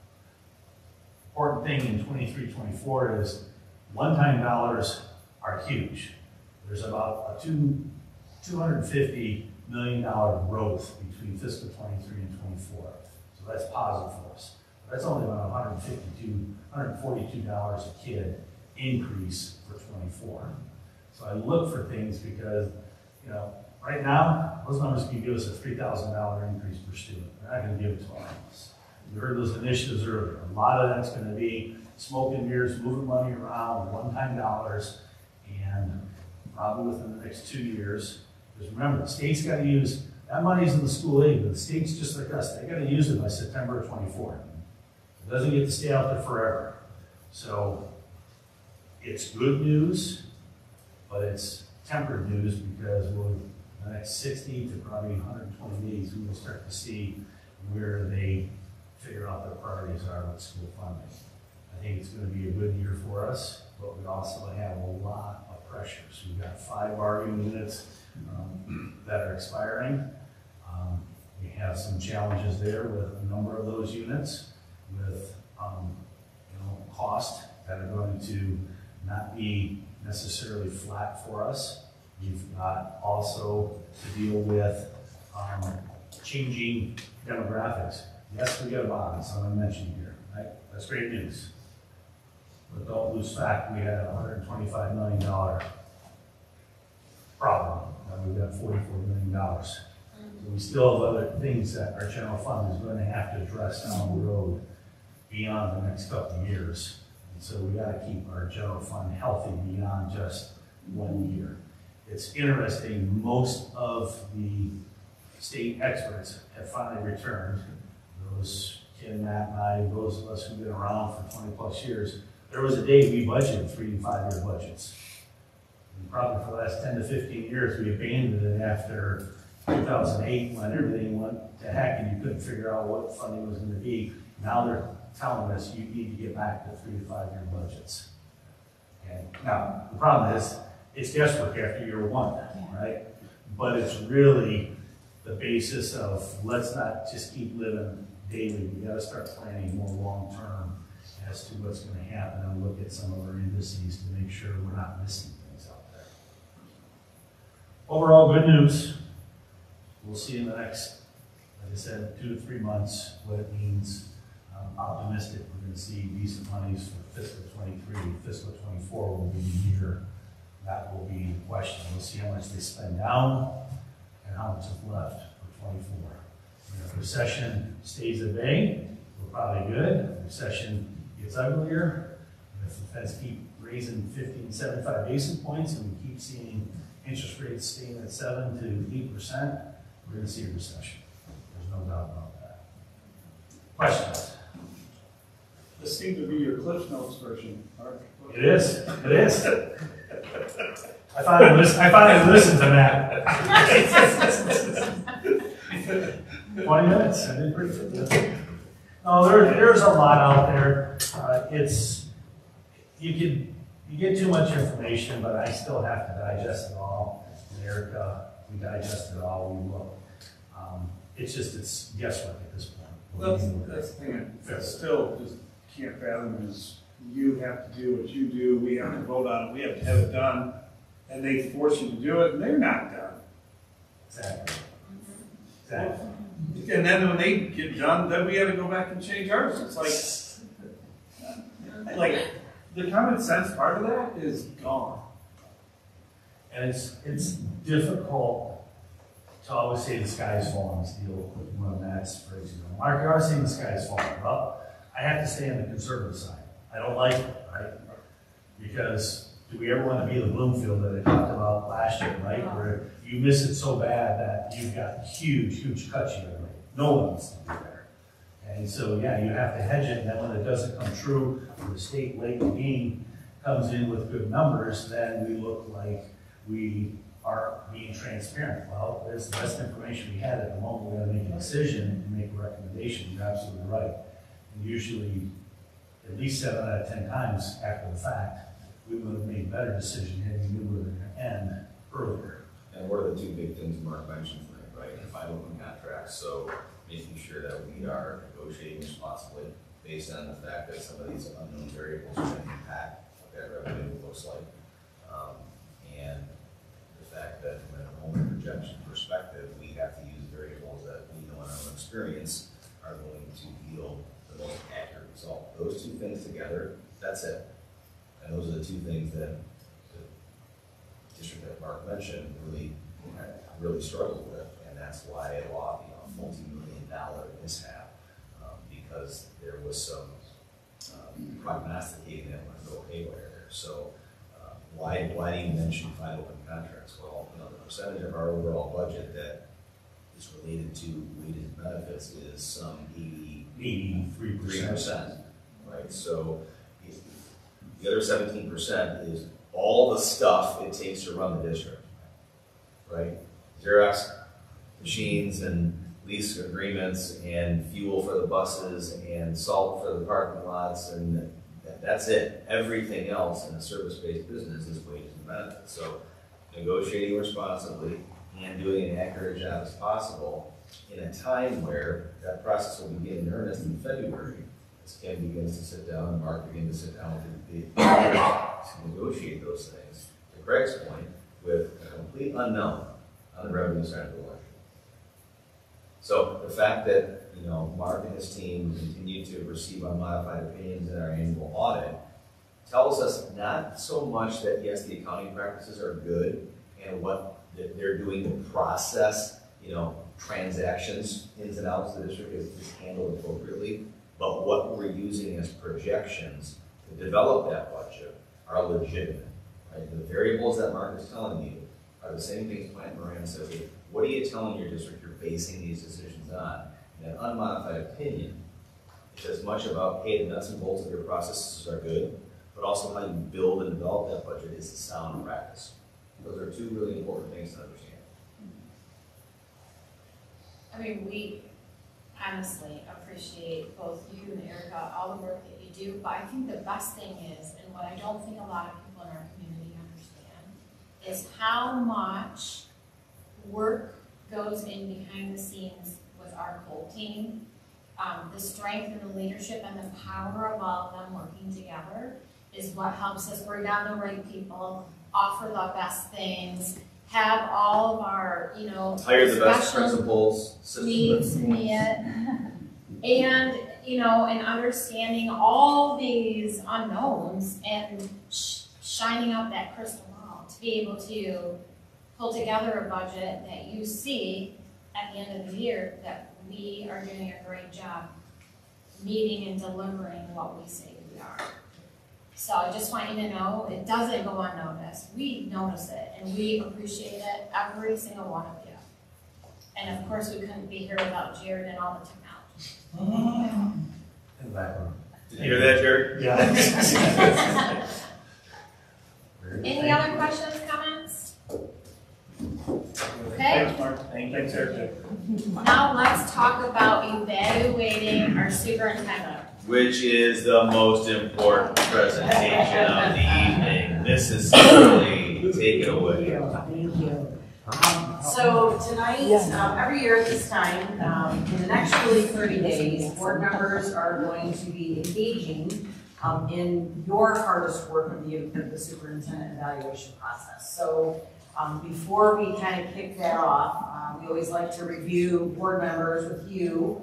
[SPEAKER 7] Important thing in 23-24 is one-time dollars are huge. There's about a $250 million growth between fiscal 23 and 24. So that's positive for us. That's only about $142 a kid increase for 24. So I look for things because, right now, those numbers can give us a $3,000 increase per student. They're not going to give it to all of us. You heard those initiatives earlier. A lot of that's going to be smoke and mirrors, moving money around, one-time dollars, and probably within the next 2 years. Because remember, the state's got to use that money's in the school aid, but the state's just like us, they gotta use it by September 24th. It doesn't get to stay out there forever. So it's good news, but it's tempered news because with the next 60 to probably 120 days, we will start to see where they figure out their priorities are with school funding. I think it's going to be a good year for us, but we also have a lot of pressures. We've got 5 bargaining units that are expiring. We have some challenges there with a number of those units, with cost that are going to not be necessarily flat for us. We've got also to deal with changing demographics. Yes, we got a bond, someone mentioned here, right? That's great news. But don't lose fact, we had a $125 million problem. Now we've got $44 million. So we still have other things that our general fund is going to have to address down the road beyond the next couple of years. And so we got to keep our general fund healthy beyond just 1 year. It's interesting, most of the state experts have finally returned. Those, Ken, Matt, and I, those of us who've been around for 20 plus years, there was a day we budgeted 3 and 5 year budgets. And probably for the last 10 to 15 years, we abandoned it after 2008 when everything went to heck and you couldn't figure out what funding was going to be. Now they're telling us you need to get back to 3 to 5 year budgets. And now, the problem is, it's guesswork after year 1, right? But it's really the basis of let's not just keep living daily. We got to start planning more long term as to what's going to happen and look at some of our indices to make sure we're not missing things out there. Overall, good news. We'll see in the next, like I said, 2 to 3 months what it means. I'm optimistic we're going to see decent monies for fiscal 23. Fiscal 24 will be the year. That will be the question. We'll see how much they spend down and how much is left for 24. If recession stays at bay, we're probably good. If recession gets uglier, if the Feds keep raising 50 and 75 basis points and we keep seeing interest rates staying at 7 to 8%, we're going to see a recession. There's no doubt about that. Questions?
[SPEAKER 3] This seemed to be your Cliff Notes version, Mark.
[SPEAKER 7] It is. It is. I finally listened to that. 20 minutes. I did pretty good. No, there's a lot out there. You get too much information, but I still have to digest it all. And Erica, we digest it all. We look. It's guesswork at this point.
[SPEAKER 3] Well, that's the thing I still just can't fathom is you have to do what you do. We have to vote on it. We have to have it done. And they force you to do it, and they're not done.
[SPEAKER 7] Exactly. Exactly.
[SPEAKER 3] And then when they get done, then we have to go back and change ours. It's like the common sense part of that is gone.
[SPEAKER 7] And it's difficult to always say the sky's falling. Deal with one of Matt's phrases. Mark, you're always saying the sky's falling. Well, I have to stay on the conservative side. I don't like it, right? Because do we ever want to be the Bloomfield that I talked about last year, right? Where you miss it so bad that you've got huge, huge cuts you gotta make. No one wants to be there. And so, yeah, you have to hedge it, and then when it doesn't come true, or the state late game comes in with good numbers, then we look like we are being transparent. Well, there's the best information we had at the moment. We gotta make a decision and make a recommendation. You're absolutely right. And usually, at least 7 out of 10 times after the fact, we would have made a better decision had we knew we were going to end earlier.
[SPEAKER 2] And what are the 2 big things Mark mentioned tonight, right? The 5 open contracts. So making sure that we are negotiating responsibly based on the fact that some of these unknown variables are going to impact what that revenue looks like. And the fact that from an enrollment projection perspective, we have to use variables that we know in our own experience are going to yield the most accurate result. Those 2 things together, that's it. And those are the 2 things that the district that Mark mentioned really struggled with, and that's why it lost a multi-million-dollar mishap because there was some prognosticating that would go haywire there. So why do you mention 5 open contracts? Well, the percentage of our overall budget that is related to wages and benefits is some
[SPEAKER 18] 83%.
[SPEAKER 2] 83%, right? So the other 17% is all the stuff it takes to run the district, right? Xerox machines and lease agreements and fuel for the buses and salt for the parking lots, and that's it. Everything else in a service-based business is wages and benefits. So negotiating responsibly and doing an accurate job as possible in a time where that process will begin in earnest in February, as Ken begins to sit down and Mark begins to sit down with the to negotiate those things, to Greg's point, with a complete unknown on the revenue side of the ledger. So the fact that, you know, Mark and his team continue to receive unmodified opinions in our annual audit tells us not so much that, yes, the accounting practices are good and what they're doing to process, you know, transactions, ins and outs of the district is handled appropriately, but what we're using as projections to develop that budget are legitimate, right? The variables that Mark is telling you are the same things Plant Moran says. What are you telling your district you're basing these decisions on? And an unmodified opinion is as much about, hey, the nuts and bolts of your processes are good, but also how you build and develop that budget is a sound practice. Those are two really important things to understand.
[SPEAKER 13] I mean, we honestly appreciate both you and Erica, all the work that you do, but I think the best thing is, and what I don't think a lot of people in our community understand, is how much work goes in behind the scenes with our whole team. The strength and the leadership and the power of all of them working together is what helps us bring down the right people, offer the best things, have all of our, you know,
[SPEAKER 2] hire the best principals,
[SPEAKER 13] needs met, and, you know, and understanding all these unknowns and shining out that crystal ball to be able to pull together a budget that you see at the end of the year that we are doing a great job meeting and delivering what we say we are. So I just want you to know, it doesn't go unnoticed. We notice it, and we appreciate it, every single one of you. And of course, we couldn't be here without Jared and all the technology.
[SPEAKER 18] In the background.
[SPEAKER 2] Did you hear that, Jared?
[SPEAKER 13] Yeah. Any other questions, comments? Okay.
[SPEAKER 3] Thanks, Mark. Thanks, Erica.
[SPEAKER 13] Now let's talk about evaluating our superintendent.
[SPEAKER 2] Which is the most important presentation of the evening. Mrs. Shirley, take it away.
[SPEAKER 19] Thank you. So tonight, every year at this time, in the next really 30 days, board members are going to be engaging in your hardest work of the superintendent evaluation process. So before we kind of kick that off, we always like to review board members with you,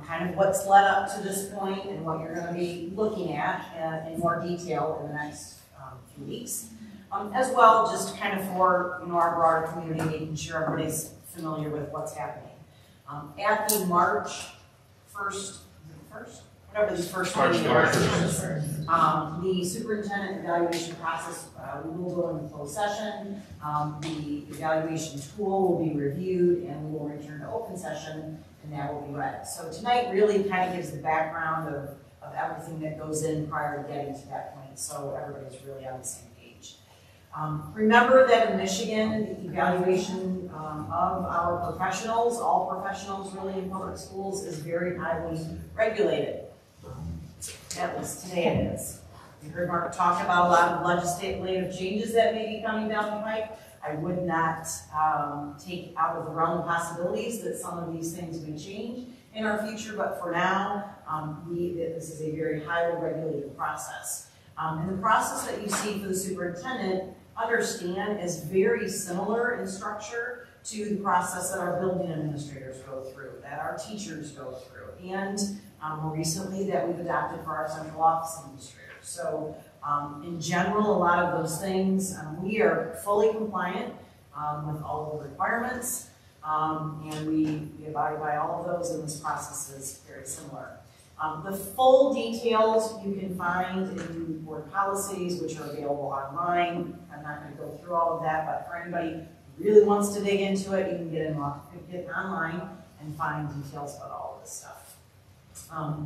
[SPEAKER 19] kind of what's led up to this point and what you're going to be looking at in more detail in the next few weeks. As well, just kind of for our broader community, making sure everybody's familiar with what's happening. At the March 1st, whatever the first meeting is, the superintendent evaluation process, we will go into closed session. The evaluation tool will be reviewed, and we will return to open session, and that will be read. So tonight really kind of gives the background of everything that goes in prior to getting to that point, so everybody's really on the same page. Remember that in Michigan, the evaluation of our professionals, all professionals really in public schools, is very highly regulated. At least today it is. You heard Mark talk about a lot of legislative changes that may be coming down the pike. I would not take out of the realm of possibilities that some of these things may change in our future, but for now, this is a very highly regulated process. And the process that you see for the superintendent, understand, is very similar in structure to the process that our building administrators go through, that our teachers go through, and more recently that we've adopted for our central office administrators. So in general, a lot of those things, we are fully compliant with all of the requirements, and we abide by all of those, and this process is very similar. The full details you can find in board policies, which are available online. I'm not going to go through all of that, but for anybody who really wants to dig into it, you can get online and find details about all of this stuff.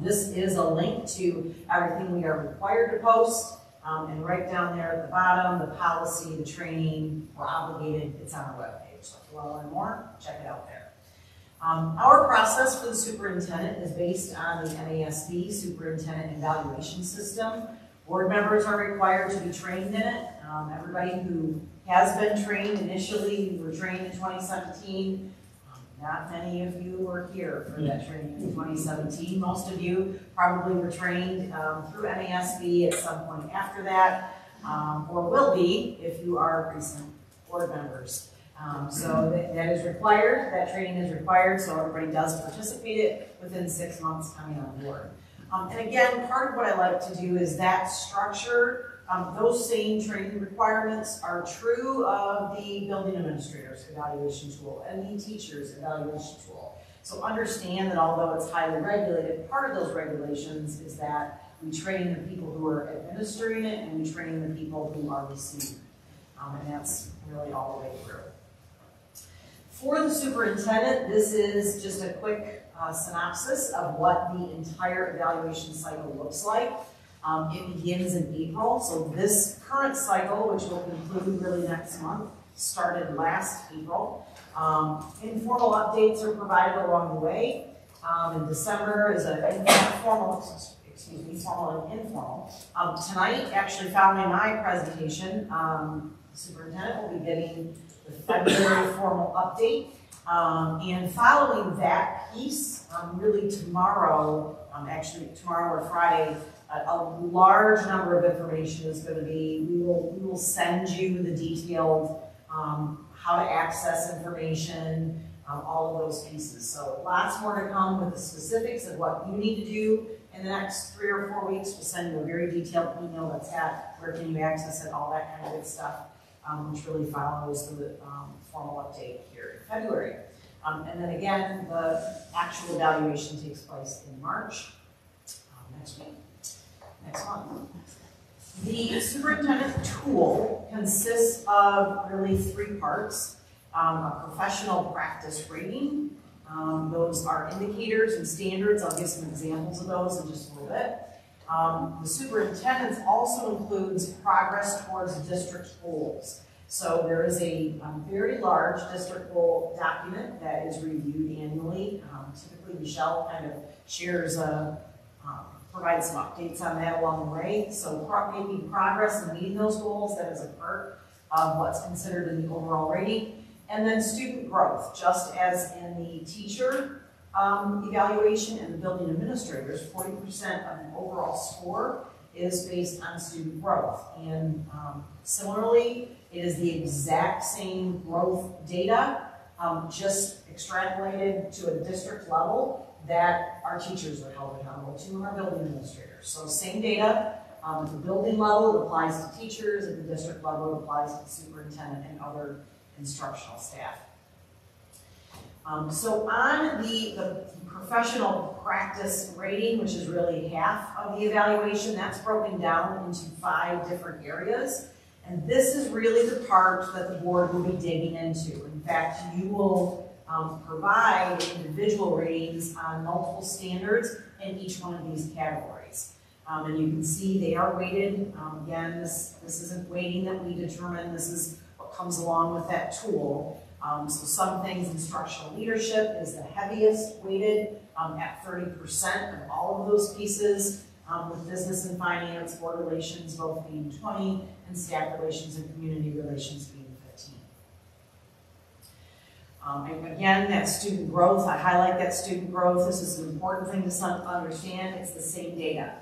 [SPEAKER 19] This is a link to everything we are required to post, and right down there at the bottom, the policy, the training, we're obligated, it's on our webpage. So if you want to learn more, check it out there. Our process for the superintendent is based on the MASB Superintendent Evaluation System. Board members are required to be trained in it. Everybody who has been trained initially, we were trained in 2017. Not many of you were here for that training in 2017. Most of you probably were trained through MASB at some point after that, or will be if you are recent board members. So that is required, that training is required, so everybody does participate it within 6 months coming on board. And again, part of what I like to do is that structure. Those same training requirements are true of the building administrator's evaluation tool and the teacher's evaluation tool. So understand that although it's highly regulated, part of those regulations is that we train the people who are administering it and we train the people who are receiving. And that's really all the way through. For the superintendent, this is just a quick synopsis of what the entire evaluation cycle looks like. It begins in April, so this current cycle, which will conclude really next month, started last April. Informal updates are provided along the way. In December is formal and informal. Tonight, actually following my presentation, the superintendent will be getting the February formal update. And following that piece, really tomorrow, tomorrow or Friday, a large number of information is going to be, we will send you the detailed how to access information, all of those pieces. So lots more to come with the specifics of what you need to do in the next 3 or 4 weeks. We'll send you a very detailed email that's at where can you access it, all that kind of good stuff, which really follows the formal update here in February. And then again, the actual evaluation takes place in March, next week. Next month. The superintendent tool consists of really 3 parts. A professional practice rating. Those are indicators and standards. I'll give some examples of those in just a little bit. The superintendent also includes progress towards district goals. So there is a very large district goal document that is reviewed annually. Typically Michelle kind of shares provides some updates on that along the way. So making progress in meeting those goals, that is a part of what's considered in the overall rating. And then student growth, just as in the teacher evaluation and the building administrators, 40% of the overall score is based on student growth. And similarly, it is the exact same growth data, just extrapolated to a district level that our teachers are held accountable to and our building administrators. So same data, at the building level it applies to teachers, at the district level it applies to the superintendent and other instructional staff. So on the professional practice rating, which is really half of the evaluation, that's broken down into 5 different areas. And this is really the part that the board will be digging into. In fact, you will provide individual ratings on multiple standards in each one of these categories. And you can see they are weighted. Again, this isn't weighting that we determine, this is what comes along with that tool. So some things, instructional leadership is the heaviest weighted at 30% of all of those pieces, with business and finance, board relations both being 20, and staff relations and community relations being 15. And again, that student growth, I highlight that student growth. This is an important thing to understand. It's the same data.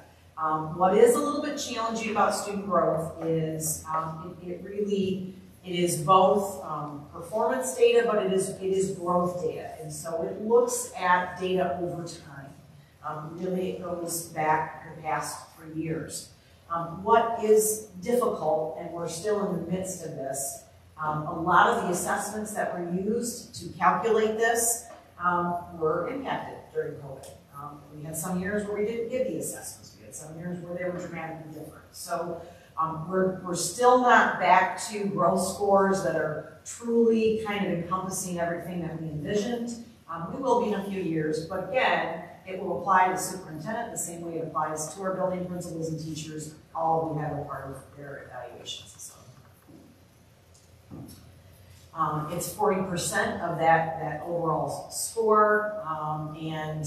[SPEAKER 19] What is a little bit challenging about student growth is it is both performance data, but it is growth data. And so it looks at data over time. Really, it goes back the past 3 years. What is difficult, and we're still in the midst of this, a lot of the assessments that were used to calculate this were impacted during COVID. We had some years where we didn't give the assessments. We had some years where they were dramatically different. So We're still not back to growth scores that are truly kind of encompassing everything that we envisioned. We will be in a few years, but again, it will apply to the superintendent the same way it applies to our building principals and teachers, all who have a part of their evaluation system. It's 40% of that overall score, and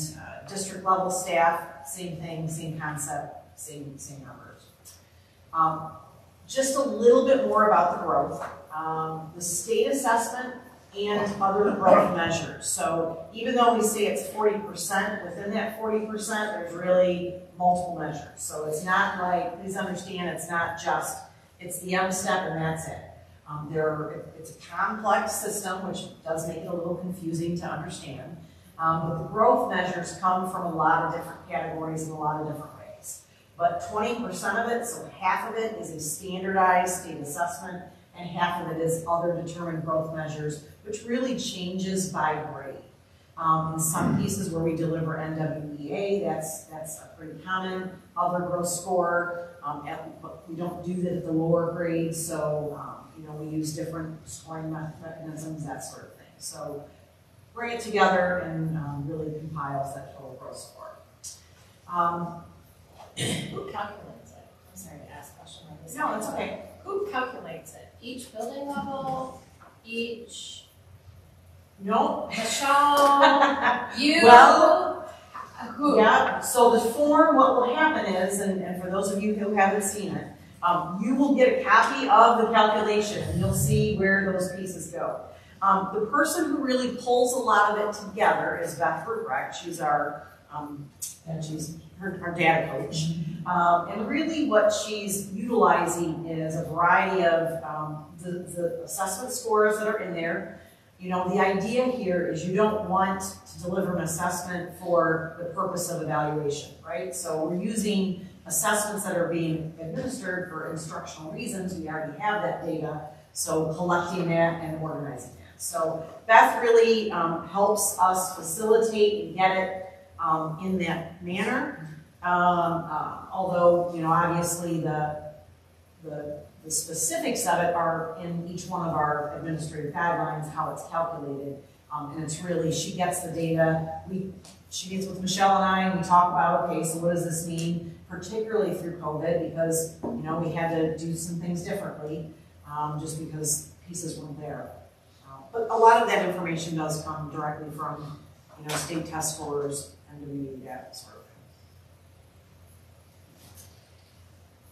[SPEAKER 19] district level staff, same thing, same concept, same numbers. Just a little bit more about the growth. The state assessment and other growth measures. So even though we say it's 40%, within that 40%, there's really multiple measures. So it's not like, please understand, it's not just, it's the M step and that's it. It's a complex system, which does make it a little confusing to understand. But the growth measures come from a lot of different categories in a lot of different ways. But 20% of it, so half of it, is a standardized state assessment, and half of it is other determined growth measures, which really changes by grade. In some cases where we deliver NWEA, that's a pretty common other growth score, but we don't do that at the lower grades, so we use different scoring mechanisms, that sort of thing. So bring it together and really compiles that total growth score.
[SPEAKER 13] Who calculates it? I'm sorry to ask a question like this.
[SPEAKER 19] No, it's okay.
[SPEAKER 13] Who calculates it? Each building level? Each?
[SPEAKER 19] No.
[SPEAKER 13] Michelle? You?
[SPEAKER 19] Well,
[SPEAKER 13] who?
[SPEAKER 19] Yeah, so the form, what will happen is, and for those of you who haven't seen it, you will get a copy of the calculation and you'll see where those pieces go. The person who really pulls a lot of it together is Beth Ruprecht. She's our data coach. And really what she's utilizing is a variety of the assessment scores that are in there. The idea here is you don't want to deliver an assessment for the purpose of evaluation, right? So we're using assessments that are being administered for instructional reasons. We already have that data, so collecting that and organizing that. So Beth really helps us facilitate and get it in that manner. Although, obviously the specifics of it are in each one of our administrative guidelines, how it's calculated. And it's really, she gets the data. She gets with Michelle and I, and we talk about, okay, so what does this mean? Particularly through COVID, because, we had to do some things differently, just because pieces weren't there. But a lot of that information does come directly from, state test scores, NWE, that sort of thing.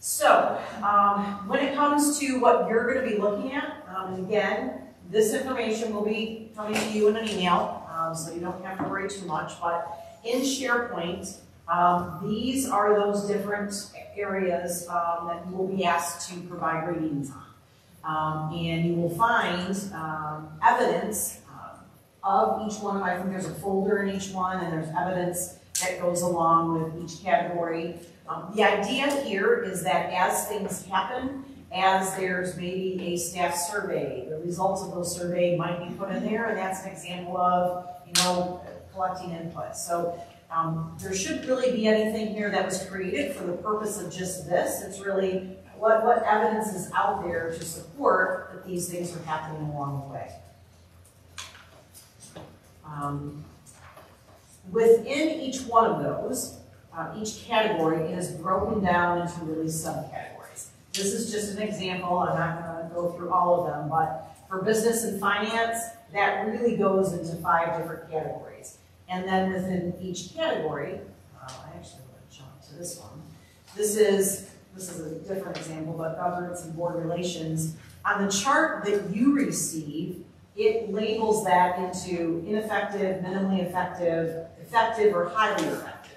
[SPEAKER 19] So, when it comes to what you're going to be looking at, and again, this information will be coming to you in an email, so you don't have to worry too much, but in SharePoint, these are those different areas that you will be asked to provide ratings on. And you will find evidence of each one. I think there's a folder in each one, and there's evidence that goes along with each category. The idea here is that as things happen, as there's maybe a staff survey, the results of those surveys might be put in there, and that's an example of, collecting input. So there shouldn't really be anything here that was created for the purpose of just this. It's really what evidence is out there to support that these things are happening along the way. Within each one of those, each category is broken down into really subcategories. This is just an example. I'm not going to go through all of them, but for business and finance, that really goes into 5 different categories. And then within each category, I actually want to jump to this one. This is a different example, but governance and board relations. On the chart that you receive, it labels that into ineffective, minimally effective, effective, or highly effective.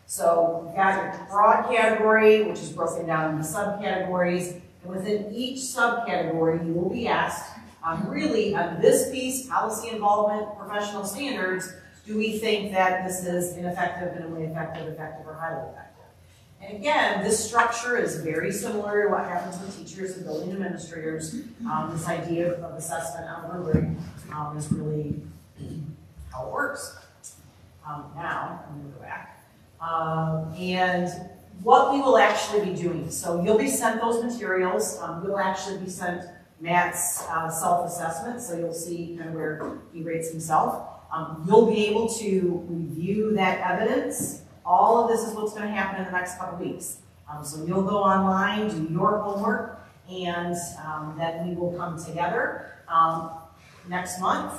[SPEAKER 19] So you've got your broad category, which is broken down into subcategories, and within each subcategory, you will be asked, really, on this piece, policy involvement, professional standards, do we think that this is ineffective, minimally effective, effective, or highly effective? And again, this structure is very similar to what happens with teachers and building administrators. This idea of assessment on rubric is really how it works. Now, I'm going to go back. And what we will actually be doing. So you'll be sent those materials. You'll actually be sent Matt's self-assessment, so you'll see kind of where he rates himself. You'll be able to review that evidence. All of this is what's going to happen in the next couple weeks. So you'll go online, do your homework, and then we will come together next month.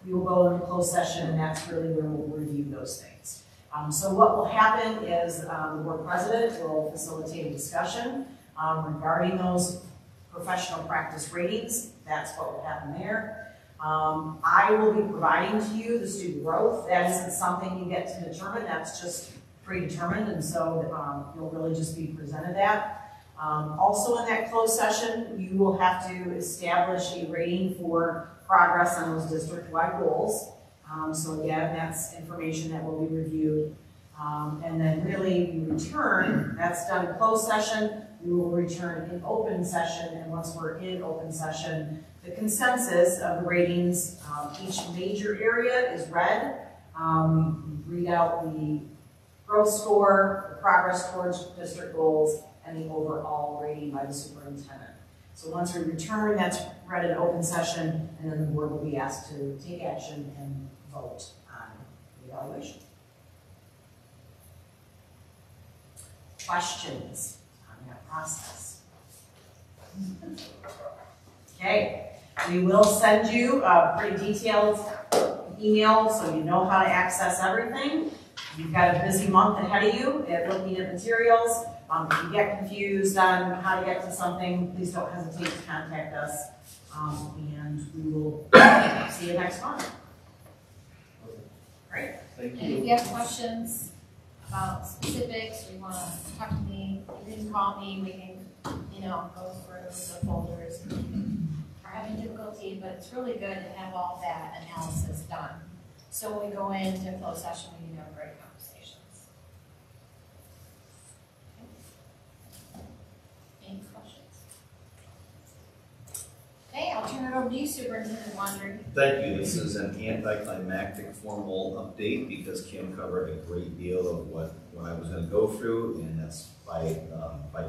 [SPEAKER 19] We will go into closed session, and that's really where we'll review those things. So what will happen is the board president will facilitate a discussion regarding those professional practice ratings. That's what will happen there. I will be providing to you the student growth. That isn't something you get to determine. That's just predetermined, and so you'll really just be presented that. Also in that closed session, you will have to establish a rating for progress on those district-wide goals. So again, that's information that will be reviewed. And then really you return, that's done in closed session, we will return in open session, and once we're in open session, the consensus of the ratings, each major area is read. Read out the growth score, the progress towards district goals, and the overall rating by the superintendent. So once we return, that's read in open session, and then the board will be asked to take action and vote on the evaluation. Questions on that process? Okay, we will send you a pretty detailed email so you know how to access everything. You've got a busy month ahead of you at looking at materials. If you get confused on how to get to something, please don't hesitate to contact us, and we will see you next month. Great.
[SPEAKER 3] Thank
[SPEAKER 13] And if you have questions about specifics, or you want to talk to me, you can call me. We can, go through the folders. We're having difficulty, but it's really good to have all that analysis done. So when we go into closed session, we can have great conversations. Okay. Any questions? Okay, I'll turn it over to you, Superintendent Wandering.
[SPEAKER 2] Thank you. This is an anticlimactic formal update because Kim covered a great deal of what I was going to go through, and that's by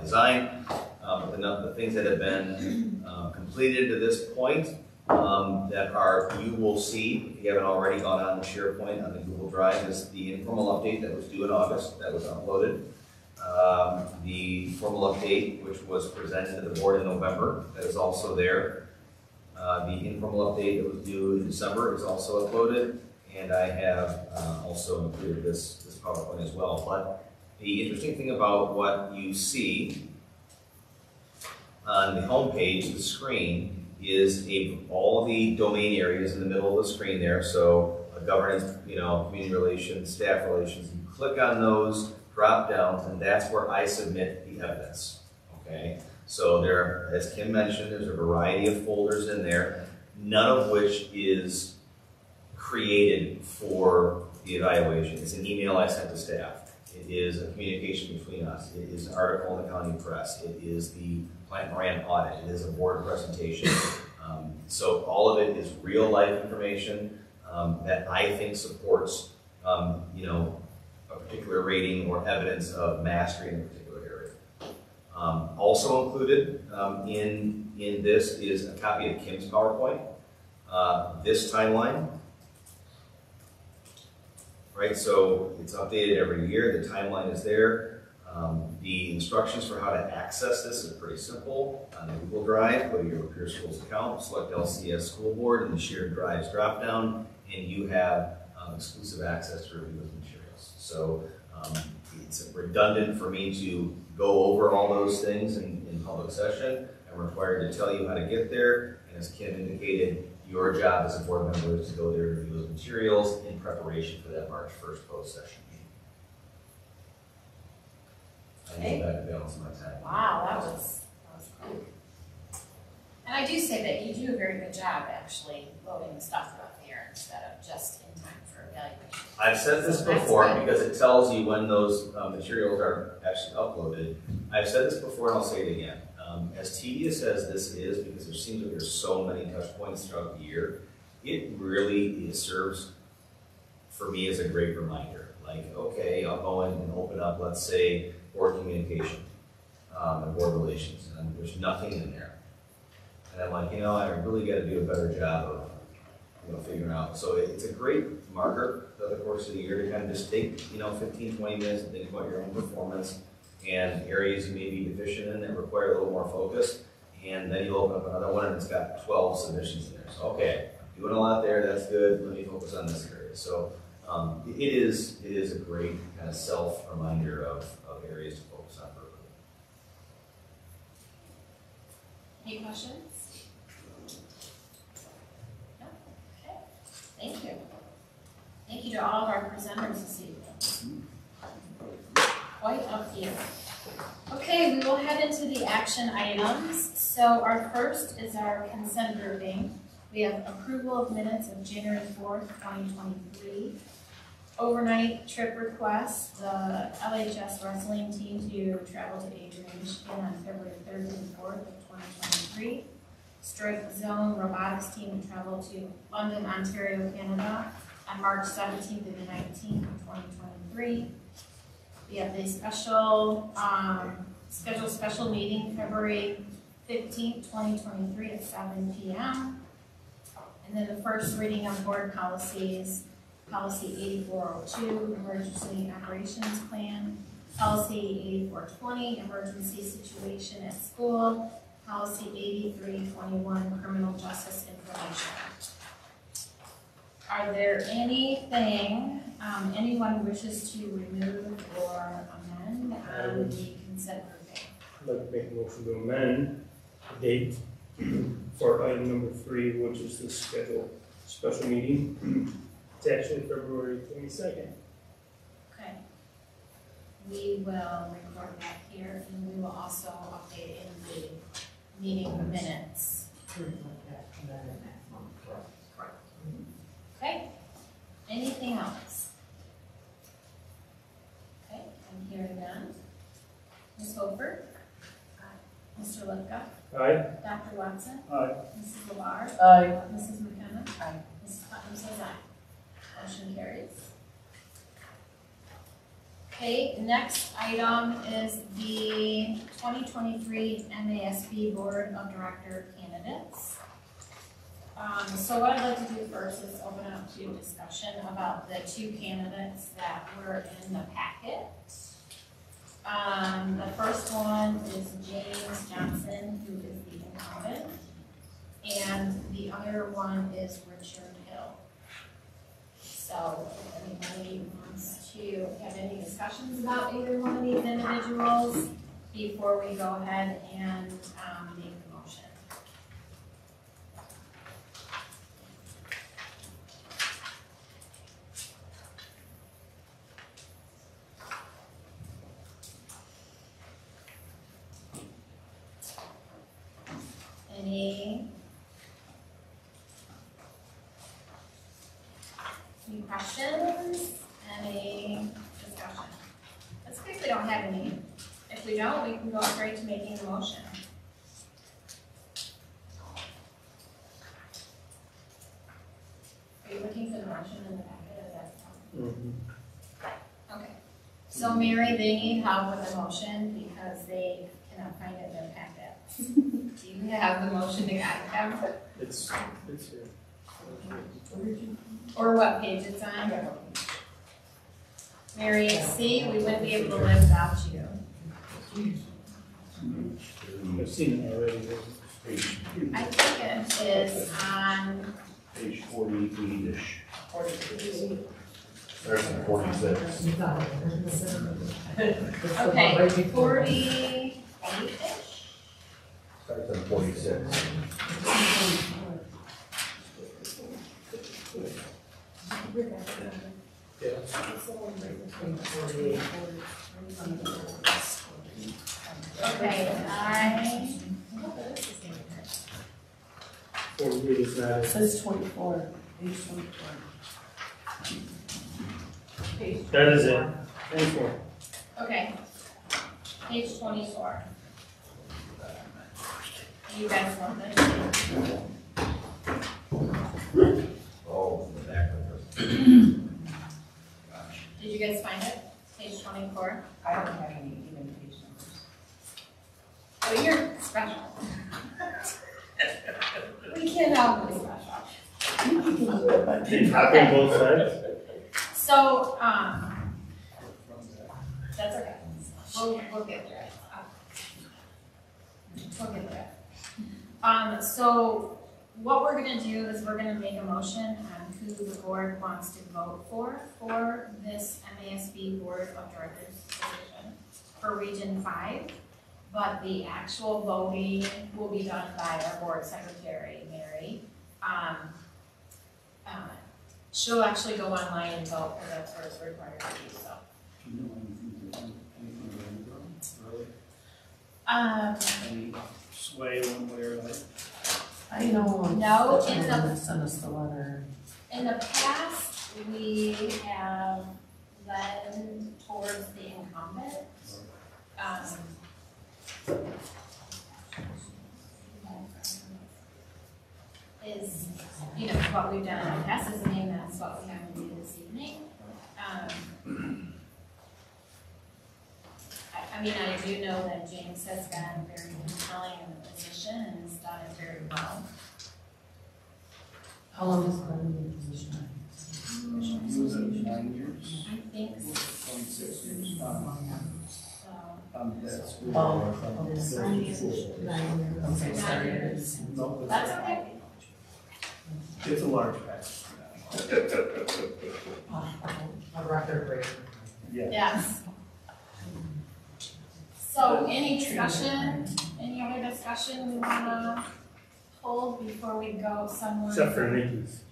[SPEAKER 2] design. The things that have been completed to this point that you will see, if you haven't already gone on the SharePoint on the Google Drive, is the informal update that was due in August that was uploaded. The formal update, which was presented to the board in November, that is also there. The informal update that was due in December is also uploaded, and I have also included this PowerPoint as well. But the interesting thing about what you see on the home page, the screen, is all the domain areas in the middle of the screen there. So governance, community relations, staff relations. You click on those drop downs, and that's where I submit the evidence. Okay. So there, as Kim mentioned, there's a variety of folders in there, none of which is created for the evaluation. It's an email I sent to staff. It is a communication between us. It is an article in the county press. It is the Plant Moran audit. It is a board presentation. So all of it is real life information that I think supports, a particular rating or evidence of mastery in a particular area. Also included in this is a copy of Kim's PowerPoint. This timeline, right? So it's updated every year. The timeline is there. The instructions for how to access this is pretty simple. On the Google Drive, go to your Lapeer Schools account, select LCS School Board in the Shared Drives dropdown, and you have exclusive access to review those materials. So it's redundant for me to go over all those things in public session. I'm required to tell you how to get there, and as Kim indicated, your job as a board member is to go there and review those materials in preparation for that March 1st closed session meeting. I need that to balance my time.
[SPEAKER 13] Wow, that was quick. And I do say that you do a very good job actually loading the stuff throughout the year instead of just in time for evaluation.
[SPEAKER 2] I've said this before because it tells you when those materials are actually uploaded. I've said this before and I'll say it again. As tedious as this is, because there seems like there's so many touch points throughout the year, it really serves for me as a great reminder. Like, okay, I'll go in and open up, let's say, board communication and board relations, and there's nothing in there. And I'm like, I really got to do a better job of figuring out. So it's a great marker throughout the course of the year to kind of just take 15, 20 minutes and think about your own performance and areas you may be deficient in that require a little more focus. And then you open up another one and it's got 12 submissions in there. So okay, doing a lot there, that's good. Let me focus on this area. So it is a great kind of self-reminder of areas to focus on further.
[SPEAKER 13] Any questions? No? Okay. Thank you. Thank you to all of our presenters this evening. Quite up here. Okay, we will head into the action items. So our first is our consent grouping. We have approval of minutes of January 4th, 2023. Overnight trip request, the LHS wrestling team to travel to Adrian, Michigan on February 3rd and 4th of 2023. Strike Zone robotics team to travel to London, Ontario, Canada on March 17th and 19th of 2023. We have the scheduled special meeting February 15th, 2023 at 7 p.m. And then the first reading of board policies, policy 8402, emergency operations plan, policy 8420, emergency situation at school, policy 8321, criminal justice information. Are there anything anyone wishes to remove or amend on the consent grouping?
[SPEAKER 17] I'd like to make a motion to amend the date for item number 3, which is the scheduled special meeting. It's actually February 22nd.
[SPEAKER 13] Okay. We will record that here, and we will also update in the meeting minutes. Correct. Okay. Anything else? Okay, I'm hearing none. Ms. Hofer? Aye. Mr. Lipka?
[SPEAKER 17] Aye.
[SPEAKER 13] Dr. Watson?
[SPEAKER 3] Aye.
[SPEAKER 13] Mrs. LeVar?
[SPEAKER 14] Aye.
[SPEAKER 13] Mrs. McKenna?
[SPEAKER 14] Aye.
[SPEAKER 13] Mrs. Putnam says aye. Motion carries. Okay, next item is the 2023 MASB Board of Director candidates. So what I'd like to do first is open up to discussion about the 2 candidates that were in the packet. The first one is James Johnson, who is the incumbent, and the other one is Richard Hill. So if anybody wants to have any discussions about either one of these individuals before we go ahead and make the motion. Any questions? Any discussion? Let's see if we don't have any. If we don't, we can go straight to making the motion. Are you looking for the motion in the packet? Is that okay? So Mary, they need help with the motion because they cannot find it in their packet. Do you have the motion to guide them?
[SPEAKER 17] It's here.
[SPEAKER 13] Or what page it's on? Mary, see, we wouldn't be able to live without you.
[SPEAKER 17] I've seen it already.
[SPEAKER 13] I think it is on
[SPEAKER 18] Page 48-ish. Starts at 46.
[SPEAKER 13] okay, 48-ish?
[SPEAKER 18] Starts at 46.
[SPEAKER 13] Okay,
[SPEAKER 14] It says 24, page 24.
[SPEAKER 17] That is it. 24.
[SPEAKER 13] okay, page 24. You guys want this?
[SPEAKER 2] Oh, the back one.
[SPEAKER 13] Did you guys find it? Page 24?
[SPEAKER 15] I don't have any even
[SPEAKER 17] Copy both sides?
[SPEAKER 13] So, that's okay. We'll get through it. We'll get through it. So what we're gonna do is we're gonna make a motion on who the board wants to vote for this MASB Board of Directors position for Region 5. But the actual voting will be done by our board secretary, Mary. She'll actually go online and vote, because that's where it's required to do so.
[SPEAKER 3] Do you know anything really? Any sway one way or another?
[SPEAKER 14] I know.
[SPEAKER 13] No, in the,
[SPEAKER 14] send us the letter.
[SPEAKER 13] in the past, we have led towards the incumbent. Is, you know, what we've done in the past is name, that's what we have to do this evening. I mean, I do know that James has been very compelling in the position and has done it very well.
[SPEAKER 14] How long has Glenn been in the position?
[SPEAKER 3] He was at 9 years.
[SPEAKER 13] I think
[SPEAKER 3] 26 years. That's
[SPEAKER 14] Okay, sorry.
[SPEAKER 3] No,
[SPEAKER 13] That's okay.
[SPEAKER 3] It's a large package.
[SPEAKER 14] A record breaker.
[SPEAKER 3] Yeah.
[SPEAKER 13] Yes. So any discussion, any other discussion we wanna hold before we go somewhere?
[SPEAKER 17] Except for Nikki's.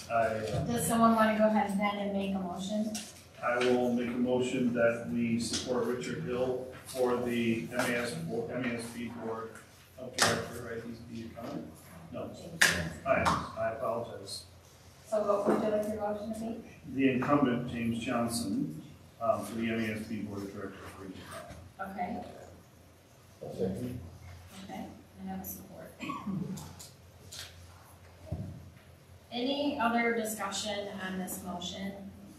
[SPEAKER 13] Does someone wanna go ahead then and make a motion?
[SPEAKER 3] I will make a motion that we support Richard Hill for the MASB Board of Director, right? He's the accountant? No. I apologize.
[SPEAKER 13] So what would you like your motion to be?
[SPEAKER 3] The incumbent, James Johnson, for the MASB Board of Directors for Region 5.
[SPEAKER 13] Okay. Okay, I have a support. Any other discussion on this motion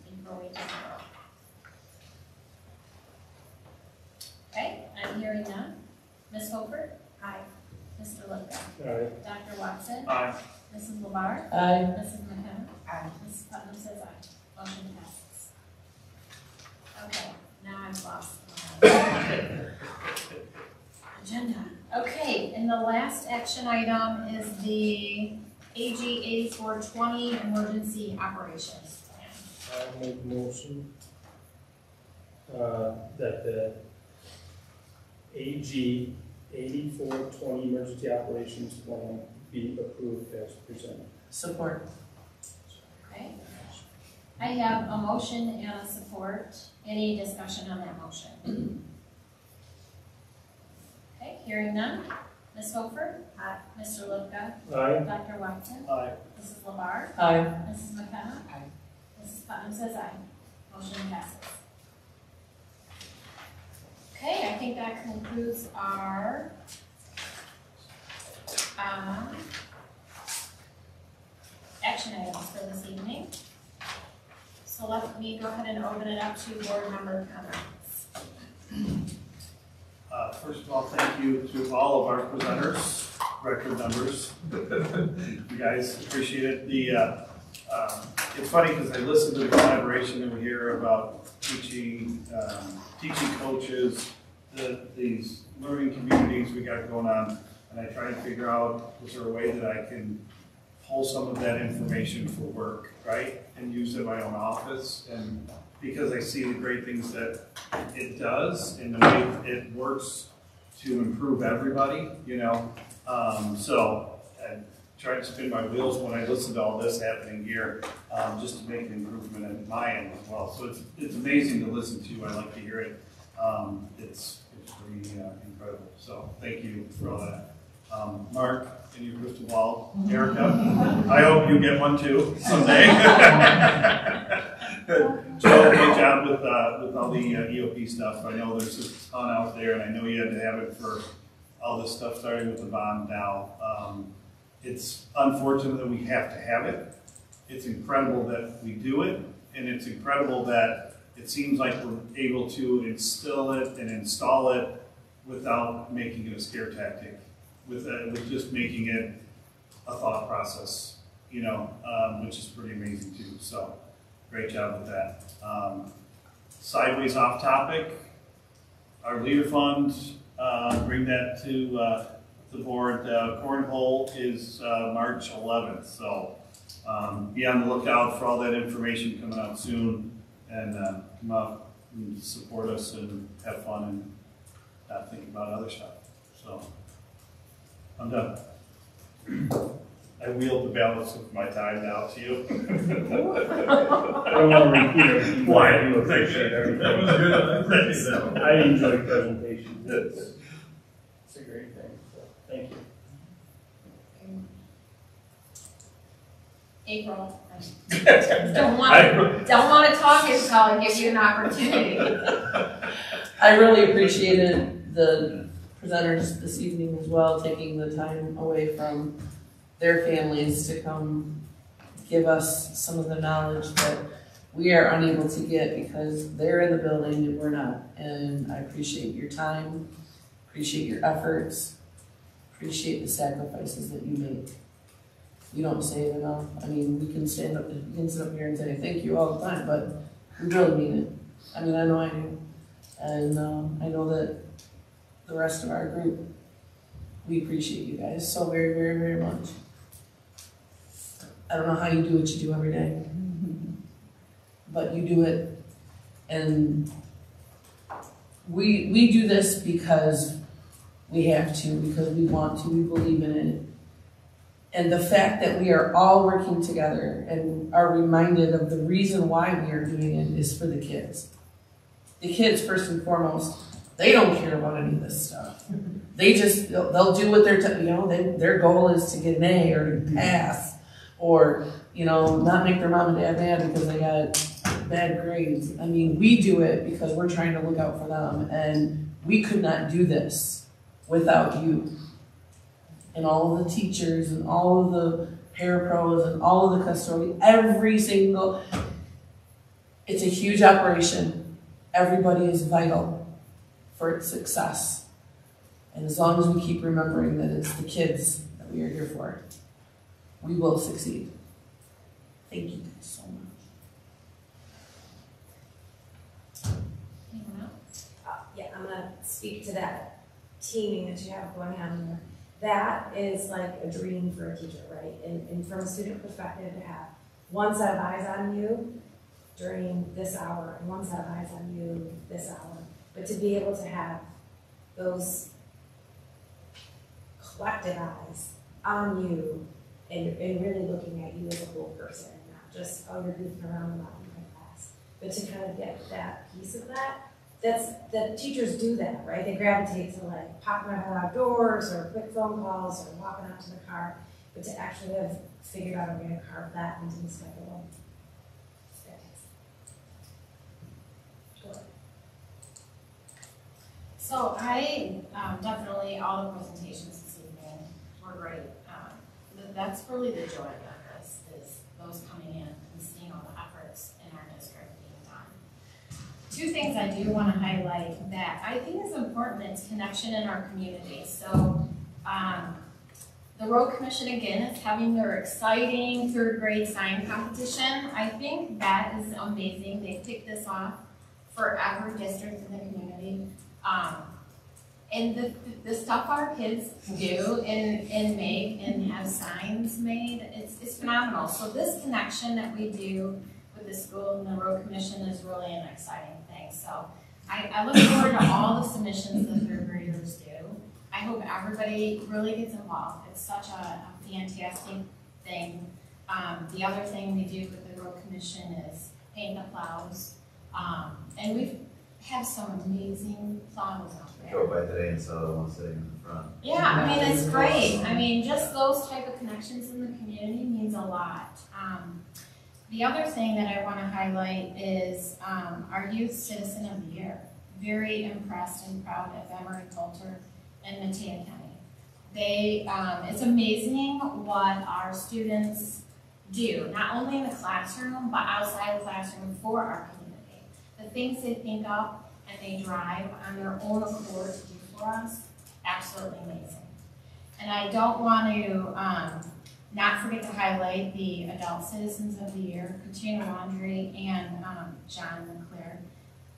[SPEAKER 13] before we take a vote? Okay, I'm hearing none. Ms. Hofer? Aye. Mr. Lipka?
[SPEAKER 17] Aye.
[SPEAKER 13] Dr. Watson?
[SPEAKER 3] Aye.
[SPEAKER 13] Mrs. LeBar?
[SPEAKER 14] Aye.
[SPEAKER 13] Mrs. McKenna?
[SPEAKER 15] Aye.
[SPEAKER 13] Mrs. Putnam says aye. Motion passes. Okay, now I've lost my agenda. Okay, and the last action item is the AG 8420 Emergency Operations Plan.
[SPEAKER 17] I make a motion that the AG 8420 Emergency Operations Plan be approved as presented.
[SPEAKER 14] Support.
[SPEAKER 13] Okay. I have a motion and a support. Any discussion on that motion? Okay, hearing none. Ms. Hofer? Aye. Mr. Lipka?
[SPEAKER 17] Aye.
[SPEAKER 13] Dr. Watson?
[SPEAKER 3] Aye.
[SPEAKER 13] Mrs. LeBar?
[SPEAKER 14] Aye.
[SPEAKER 13] Mrs. McKenna?
[SPEAKER 15] Aye.
[SPEAKER 13] Mrs. Putnam says aye. Motion passes. Okay, I think that concludes our action items for this evening. So let me go ahead and open it up to board member comments.
[SPEAKER 3] First of all, thank you to all of our presenters, record numbers. You guys appreciate it. It's funny because I listen to the collaboration that we hear about teaching coaches, these learning communities we got going on, and I try to figure out, is there a way that I can pull some of that information for work, right? And use it in my own office, and because I see the great things that it does and the way it works to improve everybody, you know. So I try to spin my wheels when I listen to all this happening here, just to make an improvement at my end as well. So it's amazing to listen to. I like to hear it. It's pretty incredible. So thank you for all that. Mark, in your crystal ball, Erica, I hope you get one too someday. Joe, great job with all the EOP stuff. I know there's a ton out there, and I know you had to have it for all this stuff, starting with the bond now. It's unfortunate that we have to have it. It's incredible that we do it, and it's incredible that it seems like we're able to instill it and install it without making it a scare tactic, with just making it a thought process, which is pretty amazing too. So great job with that. Sideways off topic, our leader fund, bring that to the board. Cornhole is March 11th, so be on the lookout for all that information coming out soon, and come out and support us and have fun and not think about other stuff. So I'm done. I wield the balance of my time now to you.
[SPEAKER 17] I don't want to repeat everything.
[SPEAKER 3] Why?
[SPEAKER 17] I do appreciate everything.
[SPEAKER 3] That was good. Thank you.
[SPEAKER 17] I enjoy presentations. It's a great thing. So, thank you.
[SPEAKER 13] April, don't want to talk until I give you an opportunity.
[SPEAKER 14] I really appreciated the presenters this evening as well, taking the time away from their families to come give us some of the knowledge that we are unable to get because they're in the building and we're not. And I appreciate your time, appreciate your efforts, appreciate the sacrifices that you make. You don't say it enough. I mean, we can sit up here and say thank you all the time, but we really mean it. I mean, I know I do. And I know that the rest of our group, we appreciate you guys so very, very, very much. I don't know how you do what you do every day, but you do it. And we do this because we have to, because we want to, we believe in it. And the fact that we are all working together and are reminded of the reason why we are doing it is for the kids. The kids, first and foremost, they don't care about any of this stuff. They just, they'll do what their goal is to get an A or to pass or, not make their mom and dad mad because they got bad grades. I mean, we do it because we're trying to look out for them, and we could not do this without you. And all of the teachers and all of the parapros and all of the custodians, it's a huge operation. Everybody is vital for its success. And as long as we keep remembering that it's the kids that we are here for, we will succeed. Thank you guys so much.
[SPEAKER 13] Anyone else?
[SPEAKER 20] Yeah, I'm gonna speak to that teaming that you have going on there. That is like a dream for a teacher, right? And from a student perspective, to have one set of eyes on you during this hour and one set of eyes on you this hour, but to be able to have those collective eyes on you and really looking at you as a whole person, not just, oh, you're goofing around a lot in my class, but to kind of get that piece of that. The teachers do that, right? They gravitate to like popping their head outdoors or quick phone calls or walking out to the car, but to actually have figured out a way to carve that into the schedule.
[SPEAKER 13] So I definitely, all the presentations this evening were great. That's really the joy of this, is those coming in and seeing all the efforts in our district being done. Two things I do want to highlight that I think is important is connection in our community. So the Road Commission again is having their exciting third grade sign competition. I think that is amazing. They picked this off for every district in the community. And the stuff our kids do and make and have signs made, it's phenomenal. So this connection that we do with the school and the Road Commission is really an exciting thing. So I look forward to all the submissions that third graders do. I hope everybody really gets involved. It's such a fantastic thing. The other thing we do with the Road Commission is paint the plows. And we've have some amazing plows out there.
[SPEAKER 2] Drove by today and saw the one sitting in the front.
[SPEAKER 13] Yeah, I mean, it's great. I mean, just those type of connections in the community means a lot. The other thing that I want to highlight is our Youth Citizen of the Year. Very impressed and proud of Emery Coulter and Mattea County. It's amazing what our students do, not only in the classroom, but outside the classroom for our community. The things they think of and they drive on their own accord to do for us, absolutely amazing. And I don't want to not forget to highlight the Adult Citizens of the Year, Katrina Laundrie and John Lapeer.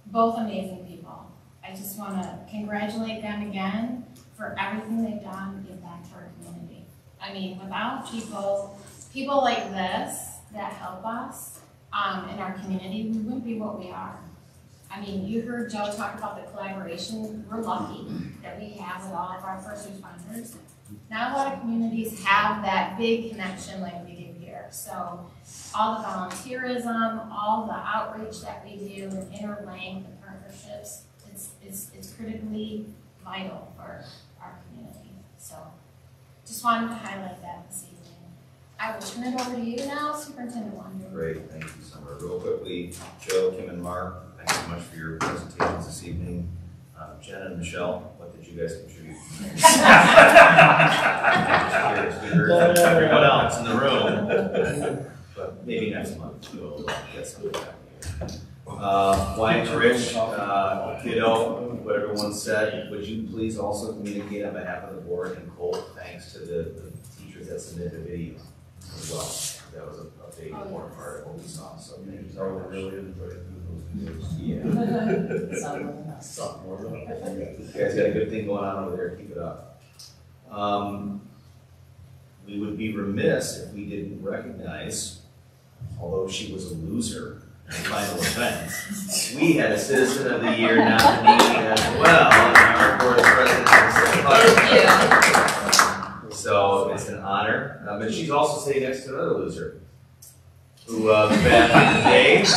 [SPEAKER 13] Both amazing people. I just want to congratulate them again for everything they've done to give back to our community. I mean, without people like this that help us in our community, we wouldn't be what we are. I mean, you heard Joe talk about the collaboration. We're lucky that we have with all of our first responders. Not a lot of communities have that big connection like we do here. So all the volunteerism, all the outreach that we do, and interlaying the partnerships, it's critically vital for our community. So just wanted to highlight that this evening. I will turn it over to you now, Superintendent Laundrie.
[SPEAKER 2] Great, thank you, Summer. Real quickly, Joe, Kim, and Mark, thanks so much for your presentations this evening. Jen and Michelle, what did you guys contribute? Everyone else in the room, but maybe next month we'll get something back here. Wyatt and Rich, kiddo, what everyone said, would you please also communicate on behalf of the board and Cole, thanks to the teachers that submitted the video as well. That was a big important part of what we saw. So thank you very much. Really enjoyed those videos. Yeah. You guys got a good thing going on over there. Keep it up. We would be remiss if we didn't recognize, although she was a loser in the final event, we had a Citizen of the Year nominee as well, our board president. Thank you. So it's an honor. But she's also sitting next to another loser, who back in the day was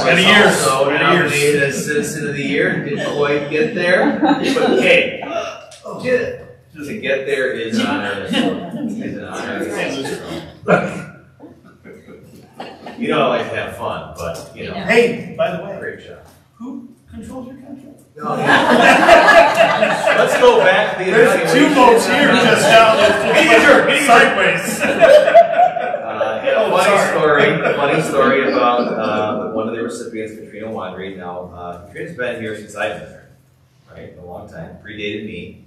[SPEAKER 2] also nominated as Citizen of the Year and didn't quite get there. But hey, to get there is an honor. It's an honor. You know I like to have fun, but you know.
[SPEAKER 3] Hey, by the way,
[SPEAKER 2] great job.
[SPEAKER 3] Who controls your country?
[SPEAKER 2] No. Let's go back to the
[SPEAKER 3] There's two votes here just down there. Sideways.
[SPEAKER 2] Funny story about one of the recipients, Katrina Laundrie. Now, Katrina's been here since I've been there, right? A long time, predated me.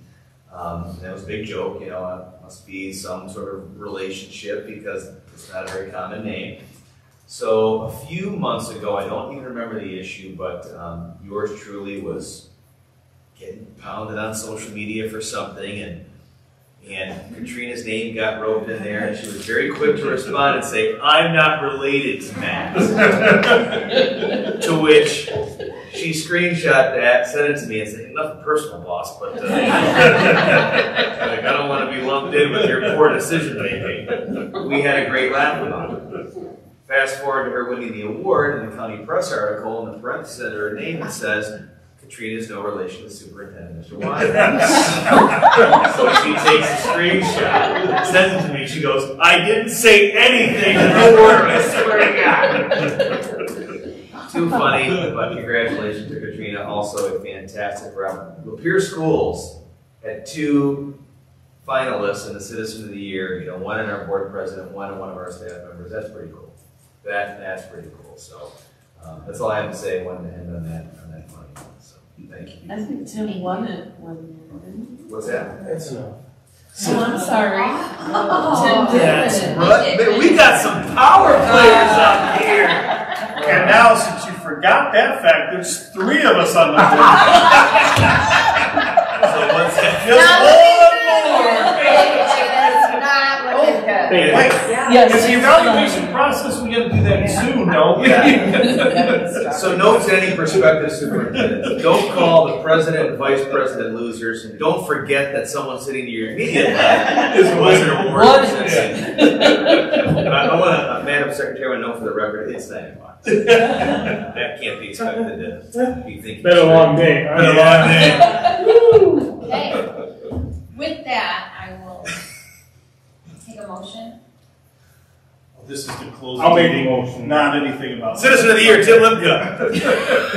[SPEAKER 2] And that was a big joke, you know, it must be some sort of relationship because it's not a very common name. So a few months ago, I don't even remember the issue, but yours truly was getting pounded on social media for something, and Katrina's name got roped in there, and she was very quick to respond and say, "I'm not related to Matt." To which she screenshot that, sent it to me, and said, "Nothing personal, boss, but like, I don't want to be lumped in with your poor decision making." We had a great laugh about it. Fast forward to her winning the award in the county press article, and the parenthesis under her name, it says, "Katrina is no relation to Superintendent Mr. Wyatt." So she takes a screenshot, sends it to me, she goes, "I didn't say anything in the award, I swear to God." Too funny, but congratulations to Katrina. Also a fantastic round. Lapeer Schools had two finalists in the Citizen of the Year, you know, one in our board president, one in one of our staff members. That's pretty cool. That's pretty cool. So that's all I have to say. I wanted to end on that funny one. So thank you.
[SPEAKER 14] I think Tim won it one year, didn't he?
[SPEAKER 2] What's that?
[SPEAKER 17] That's enough.
[SPEAKER 14] Oh, I'm sorry.
[SPEAKER 2] That's right. We got some power players out here.
[SPEAKER 3] And now, since you forgot that fact, there's three of us on the board.
[SPEAKER 2] So what's that?
[SPEAKER 3] Just one more.
[SPEAKER 2] Wait,
[SPEAKER 3] it's the evaluation process. We got to do that soon, don't we?
[SPEAKER 2] Yeah. So note to any prospective superintendents: don't call the president and vice president losers, and don't forget that someone sitting to your immediate left is an award. I want Madam Secretary to know for the record, it's 9 o'clock. That can't be expected to be thinking.
[SPEAKER 17] Been a long day.
[SPEAKER 2] Been a long day.
[SPEAKER 13] Okay. With that, I will take a motion.
[SPEAKER 3] This is the closing.
[SPEAKER 17] I'll make the motion.
[SPEAKER 3] Not anything about
[SPEAKER 2] Citizen of the Year, Tim Lipka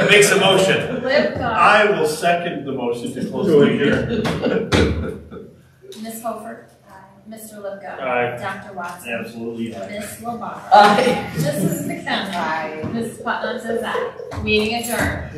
[SPEAKER 2] makes a motion.
[SPEAKER 13] Lipka.
[SPEAKER 3] I will second the motion to close the hearing.
[SPEAKER 13] Ms. Hofer. Mr. Lipka.
[SPEAKER 17] Aye.
[SPEAKER 13] Dr. Watson.
[SPEAKER 3] Absolutely aye.
[SPEAKER 13] Ms. Labar.
[SPEAKER 14] Aye.
[SPEAKER 13] Mrs. McKenna. Aye. Ms. Putnam says aye. Meeting adjourned.